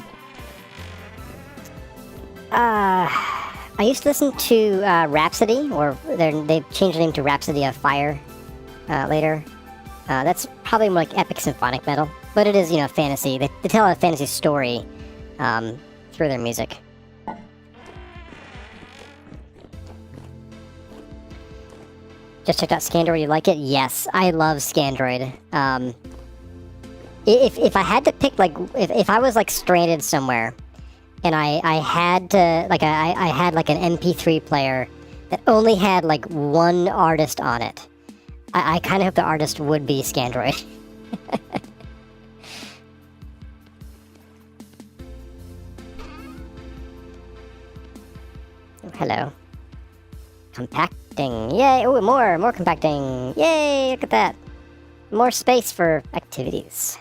used to listen to Rhapsody, or they've changed the name to Rhapsody of Fire later. That's probably more like epic symphonic metal, but it is, you know, fantasy. They tell a fantasy story through their music. Just checked out Scandroid. You like it? Yes, I love Scandroid. If I had to pick, like, if I was like stranded somewhere, and I had to, like, I had like an MP3 player that only had like one artist on it, I kind of hope the artist would be Scandroid. Oh, hello. Compacting. Yay! Oh, more compacting. Yay! Look at that. More space for activities.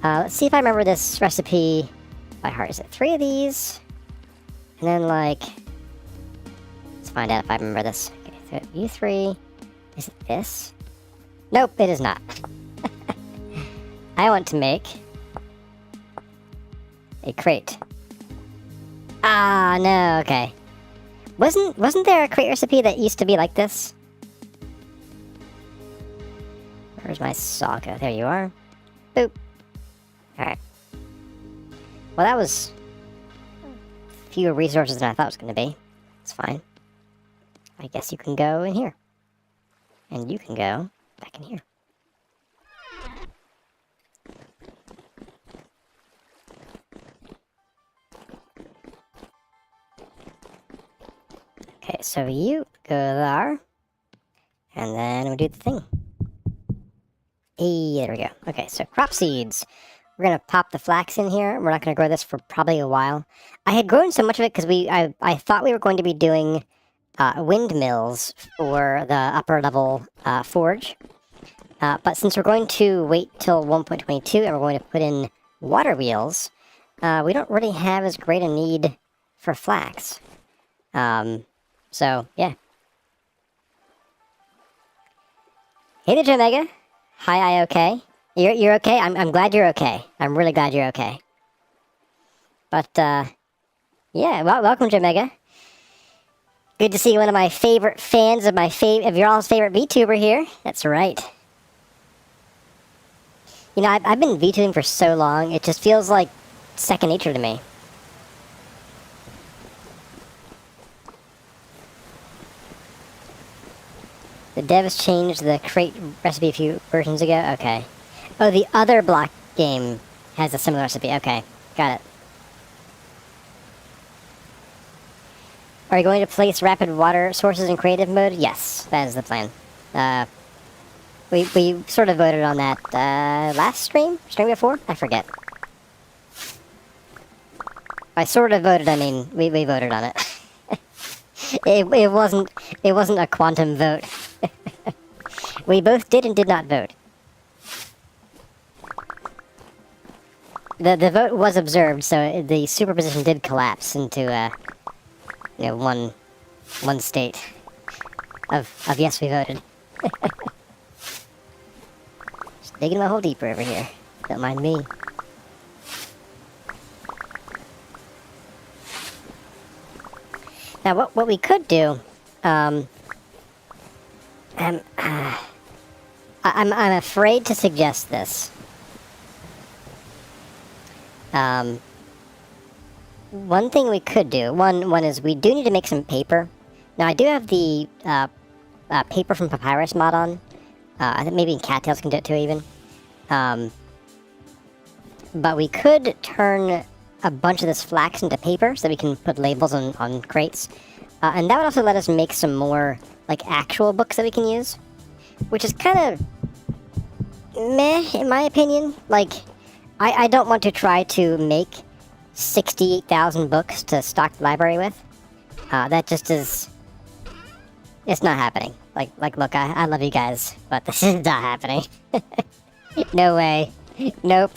Let's see if I remember this recipe by heart. Is it 3 of these? And then, like... Let's find out if I remember this. Okay, so U3. Is it this? Nope, it is not. I want to make... a crate. Ah, no, okay. Wasn't there a crate recipe that used to be like this? Where's my saw go? There you are. Boop. Alright. Well, that was fewer resources than I thought it was going to be. It's fine. I guess you can go in here. And you can go back in here. Okay, so you go there. And then we do the thing. Hey, there we go. Okay, so crop seeds. We're going to pop the flax in here. We're not going to grow this for probably a while. I had grown so much of it because I thought we were going to be doing windmills for the upper level forge. But since we're going to wait till 1.22 and we're going to put in water wheels, we don't really have as great a need for flax. So, yeah. Hey there, Jomega. Hi, I okay? You're okay? I'm glad you're okay. I'm really glad you're okay. But, yeah, welcome, Jomega. Good to see one of my favorite fans of of your all's favorite VTuber here. That's right. You know, I've been VTubing for so long, it just feels like second nature to me. The devs changed the crate recipe a few versions ago? Okay. Oh, the other block game has a similar recipe. Okay, got it. Are you going to place rapid water sources in creative mode? Yes, that is the plan. We sort of voted on that last stream before? I forget. I sort of voted, I mean, we voted on it. It wasn't a quantum vote. We both did and did not vote. The vote was observed, so the superposition did collapse into you know, one state of yes, we voted. Just digging a hole deeper over here. Don't mind me. Now, what we could do, I'm afraid to suggest this. One thing we could do, one is we do need to make some paper. Now, I do have the paper from Papyrus mod on. I think maybe Cattails can do it too, even. But we could turn a bunch of this flax into paper so we can put labels on crates. And that would also let us make some more, like, actual books that we can use. Which is kind of meh, in my opinion. Like, I don't want to try to make 68,000 books to stock the library with. That just is... It's not happening. Like, look, I love you guys, but this is not happening. No way. Nope.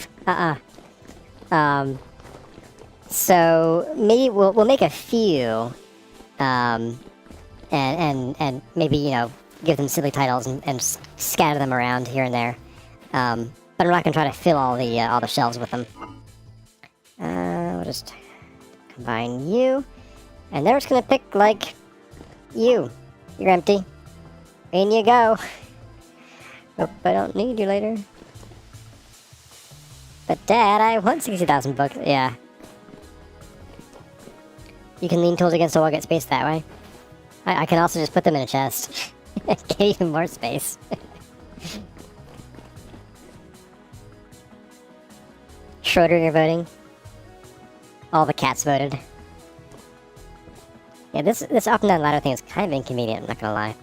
So maybe we'll make a few, and maybe, you know, give them silly titles and scatter them around here and there. But I'm not gonna try to fill all the shelves with them. We'll just combine you, and they're just gonna pick like you. You're empty. In you go. Hope I don't need you later. But Dad, I want 60,000 books. Yeah. You can lean tools against the wall, get space that way. I can also just put them in a chest. Get even more space. Schroeder, you're voting. All the cats voted. Yeah, this up and down ladder thing is kind of inconvenient, I'm not gonna lie.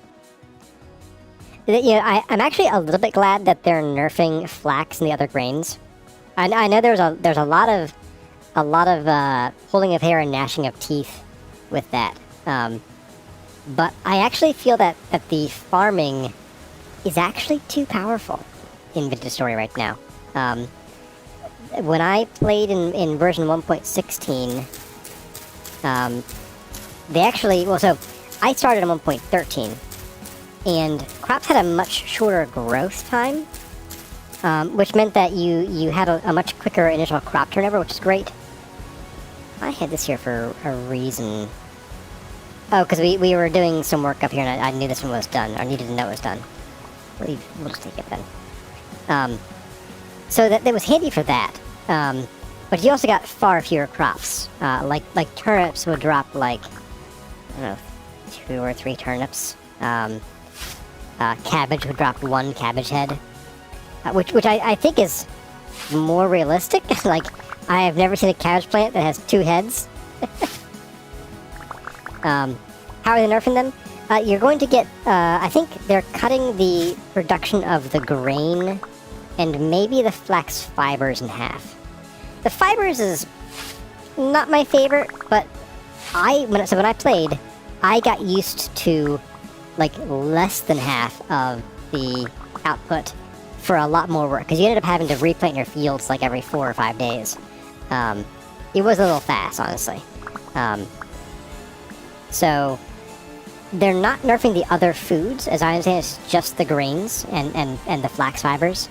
You know, I'm actually a little bit glad that they're nerfing flax and the other grains. I know there's a lot of pulling of hair and gnashing of teeth with that. But I actually feel that the farming is actually too powerful in Vintage Story right now. When I played in version 1.16, they actually... Well, so I started in 1.13, and crops had a much shorter growth time, which meant that you had a much quicker initial crop turnover, which is great. I had this here for a reason. Oh, because we were doing some work up here, and I knew this one was done, or needed to know it was done. We'll just take it then. So that was handy for that. But you also got far fewer crops. Like turnips would drop like, I don't know, 2 or 3 turnips. Cabbage would drop 1 cabbage head, which I think is more realistic. Like, I have never seen a cabbage plant that has 2 heads. How are they nerfing them? You're going to get, I think they're cutting the production of the grain and maybe the flax fibers in half. The fibers is not my favorite, but when I played, I got used to like less than half of the output for a lot more work, because you ended up having to replant your fields like every 4 or 5 days. It was a little fast, honestly. So they're not nerfing the other foods, as I understand. It's just the grains and the flax fibers.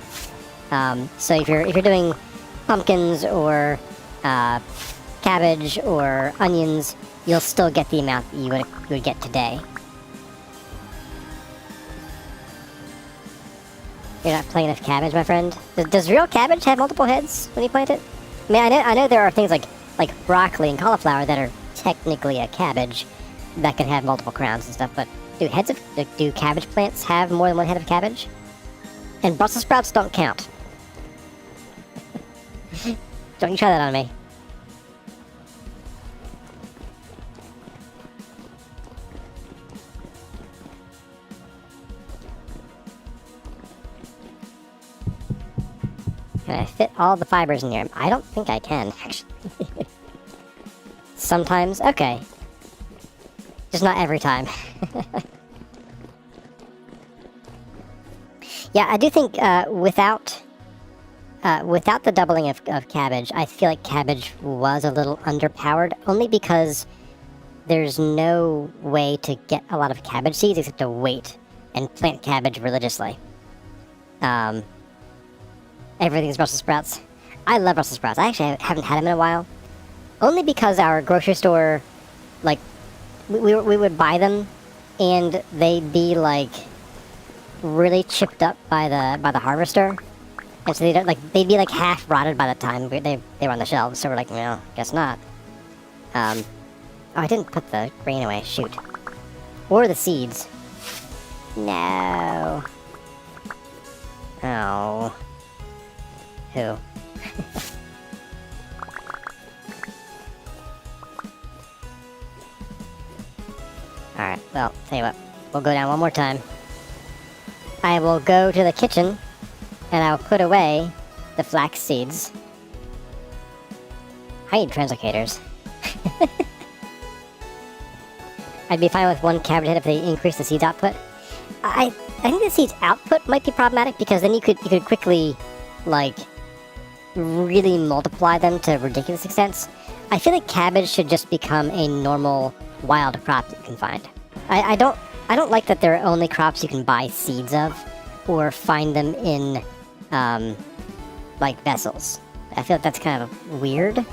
So if you're doing pumpkins or cabbage or onions, you'll still get the amount that you would get today. You're not playing enough cabbage, my friend. Does real cabbage have multiple heads when you plant it? I mean, I know there are things like broccoli and cauliflower that are technically a cabbage that can have multiple crowns and stuff, but do cabbage plants have more than 1 head of cabbage? And Brussels sprouts don't count. Don't you try that on me. Can I fit all the fibers in here? I don't think I can, actually. Sometimes? Okay. Just not every time. Yeah, I do think without the doubling of cabbage, I feel like cabbage was a little underpowered, only because there's no way to get a lot of cabbage seeds except to wait and plant cabbage religiously. Everything's Brussels sprouts. I love Brussels sprouts. I actually haven't had them in a while, only because our grocery store, like, we would buy them, and they'd be like really chipped up by the harvester, and so they'd be like half rotted by the time they were on the shelves. So we're like, well, guess not. Oh, I didn't put the grain away. Shoot. Or the seeds. No. Oh. Who? Alright, well, tell you what. We'll go down one more time. I will go to the kitchen and I'll put away the flax seeds. I need translocators. I'd be fine with one cabbage head if they increase the seeds output. I think the seeds output might be problematic because then you could quickly, like, really multiply them to ridiculous extents. I feel like cabbage should just become a normal wild crop that you can find. I don't like that there are only crops you can buy seeds of or find them in like vessels. I feel like that's kind of weird.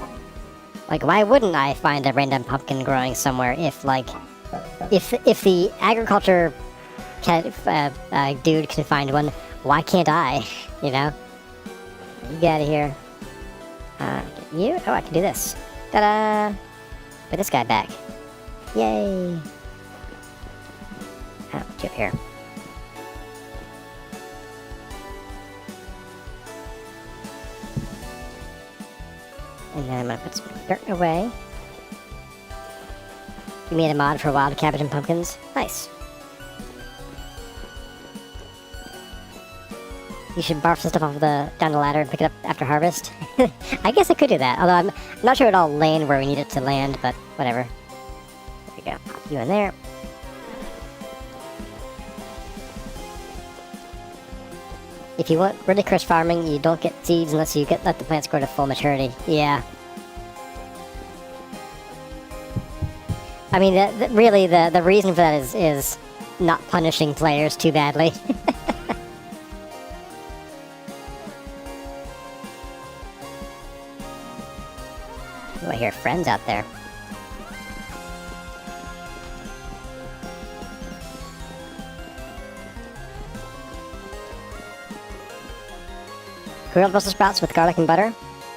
Like, why wouldn't I find a random pumpkin growing somewhere if the agriculture dude can find one, why can't I? You know? You get out of here. You? Oh, I can do this. Ta-da! Put this guy back. Yay! Oh, put you up here. And then I'm gonna put some dirt away. You made a mod for wild cabbage and pumpkins? Nice. You should barf some stuff off down the ladder and pick it up after harvest. I guess I could do that, although I'm not sure it'll land where we need it to land, but whatever. There we go. Pop you in there. If you want ridiculous farming, you don't get seeds unless you let the plants grow to full maturity. Yeah. I mean, really, the reason for that is not punishing players too badly. Oh, I hear friends out there. Grilled Brussels sprouts with garlic and butter?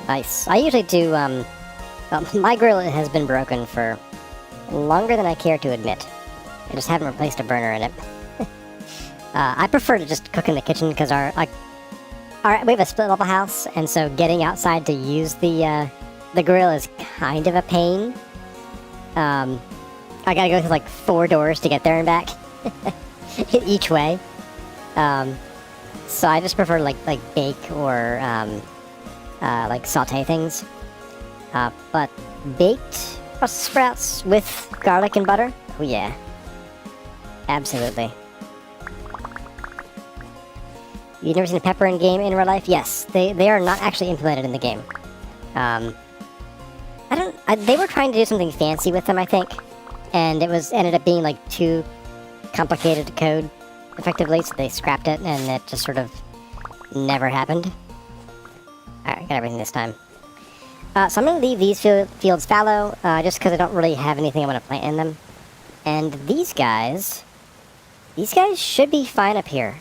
Nice. I usually do, my grill has been broken for longer than I care to admit. I just haven't replaced a burner in it. I prefer to just cook in the kitchen because we have a split level house, and so getting outside to use the grill is kind of a pain. I gotta go through like 4 doors to get there and back each way. So I just prefer like bake or like saute things. But baked Brussels sprouts with garlic and butter? Oh yeah. Absolutely. You've never seen a pepper in game in real life? Yes. They are not actually implemented in the game. They were trying to do something fancy with them, I think. And ended up being like too complicated to code effectively, so they scrapped it and it just sort of never happened. Alright, got everything this time. So I'm going to leave these fields fallow, just because I don't really have anything I want to plant in them. And these guys should be fine up here.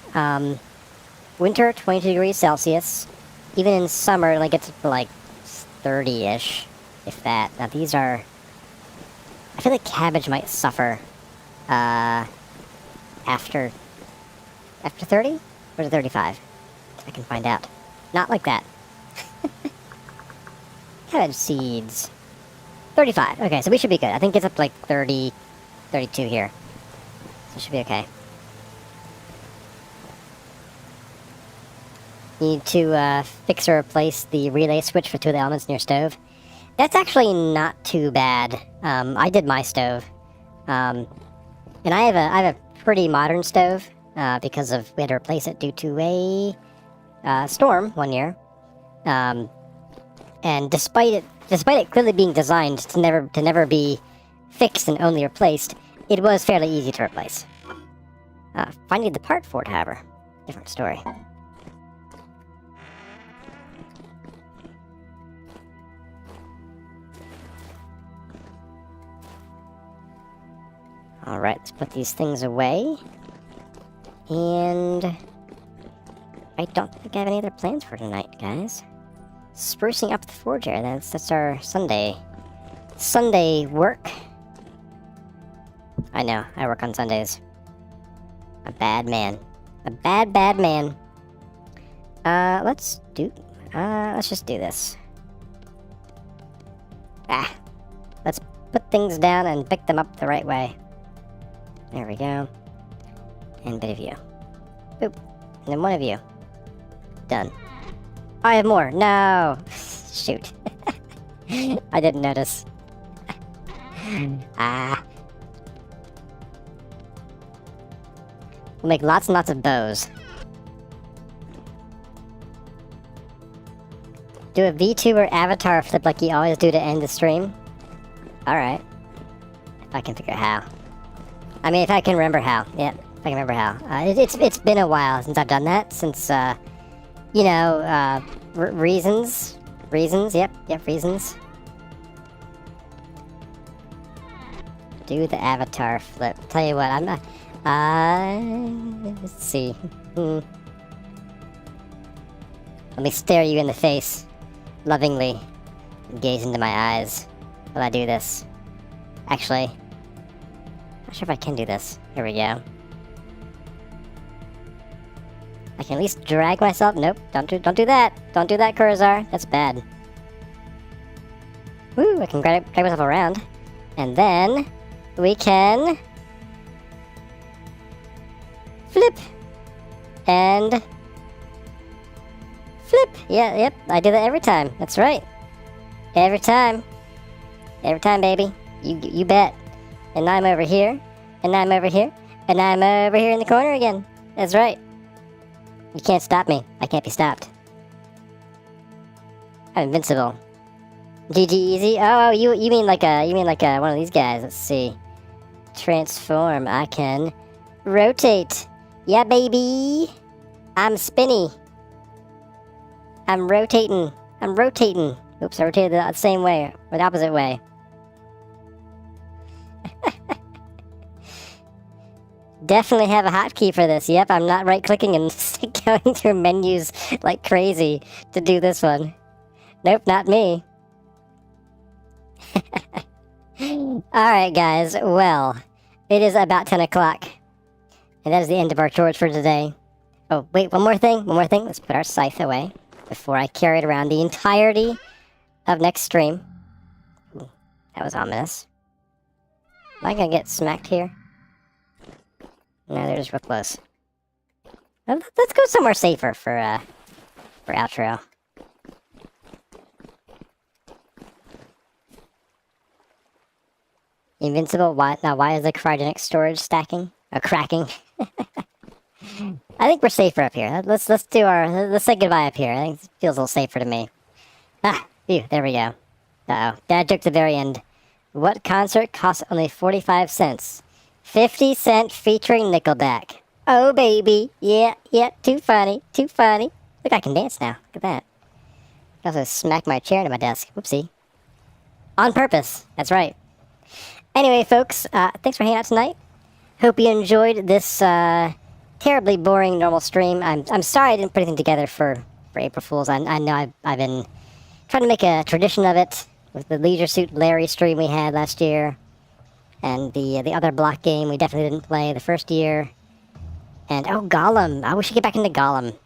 Winter, 22 degrees Celsius. Even in summer, like, it's like 30-ish, if that. Now these are... I feel like cabbage might suffer, after 30? Or is it 35? I can find out. Not like that. Cabbage seeds. 35. Okay, so we should be good. I think it's up to like 30, 32 here. So it should be okay. Need to fix or replace the relay switch for 2 of the elements in your stove. That's actually not too bad. I did my stove. And I have a pretty modern stove, because we had to replace it due to a storm one year. And despite it clearly being designed to never be fixed and only replaced, it was fairly easy to replace. Finding the part for it, however, different story. Alright, let's put these things away. And I don't think I have any other plans for tonight, guys. Sprucing up the forge area, that's our Sunday work. I know, I work on Sundays. A bad man. A bad man. Let's just do this. Let's put things down and pick them up the right way. There we go. And a bit of you. Boop. And then one of you. Done. I have more. No. Shoot. I didn't notice. Ah. We'll make lots and lots of bows. Do a VTuber avatar flip like you always do to end the stream? Alright. If I can figure out how. I mean, if I can remember how. Yeah, if I can remember how. It's been a while since I've done that. Since, you know, reasons. Reasons, yep, reasons. Do the avatar flip. Tell you what, I'm not... let's see. Let me stare you in the face. Lovingly. Gaze into my eyes. While I do this. Actually... Not sure if I can do this. Here we go. I can at least drag myself. Nope, don't do that. Don't do that, Curazar. That's bad. Woo, I can drag myself around. And then we can flip and flip. Yeah, yep, I do that every time. That's right. Every time. Every time, baby. You bet. And now I'm over here. And now I'm over here. And now I'm over here in the corner again. That's right. You can't stop me. I can't be stopped. I'm invincible. GG easy. Oh, you mean like one of these guys? Let's see. Transform. I can rotate. Yeah, baby. I'm spinny. I'm rotating. I'm rotating. Oops, I rotated the same way or the opposite way. Definitely have a hotkey for this. Yep, I'm not right-clicking and going through menus like crazy to do this one. Nope, not me. Alright, guys. Well, it is about 10 o'clock. And that is the end of our chores for today. Oh, wait, one more thing. Let's put our scythe away before I carry it around the entirety of next stream. Ooh, that was ominous. Am I gonna get smacked here? No, they're just real close. Let's go somewhere safer for outro. Invincible? Why is the cryogenic storage stacking? Or cracking? I think we're safer up here. Let's say goodbye up here. I think it feels a little safer to me. Ah, phew, there we go. Uh-oh. Dad joke at the very end. What concert costs only 45 cents? 50 Cent featuring Nickelback. Oh, baby. Yeah, too funny. Look, I can dance now. Look at that. I also smacked my chair into my desk. Whoopsie. On purpose. That's right. Anyway, folks, thanks for hanging out tonight. Hope you enjoyed this terribly boring normal stream. I'm sorry I didn't put anything together for April Fools. I know I've been trying to make a tradition of it with the Leisure Suit Larry stream we had last year. And the other block game we definitely didn't play the first year. And, oh, Gollum. I wish we could get back into Gollum.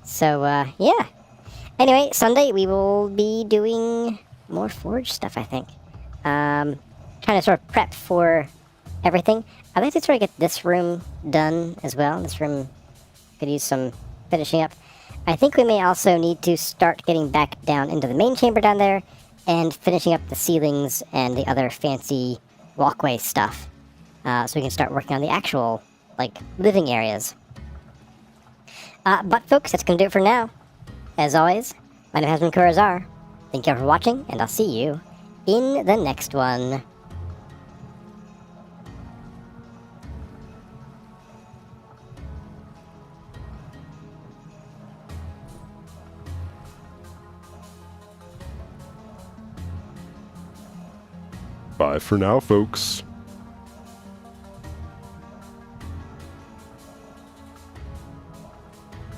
So, yeah. Anyway, Sunday we will be doing more Forge stuff, I think. Trying to sort of prep for everything. I'd like to sort of get this room done as well. This room could use some finishing up. I think we may also need to start getting back down into the main chamber down there and finishing up the ceilings and the other fancy walkway stuff. So we can start working on the actual, like, living areas. But folks, that's going to do it for now. As always, my name has been Curazar. Thank you all for watching, and I'll see you in the next one. Bye for now, folks.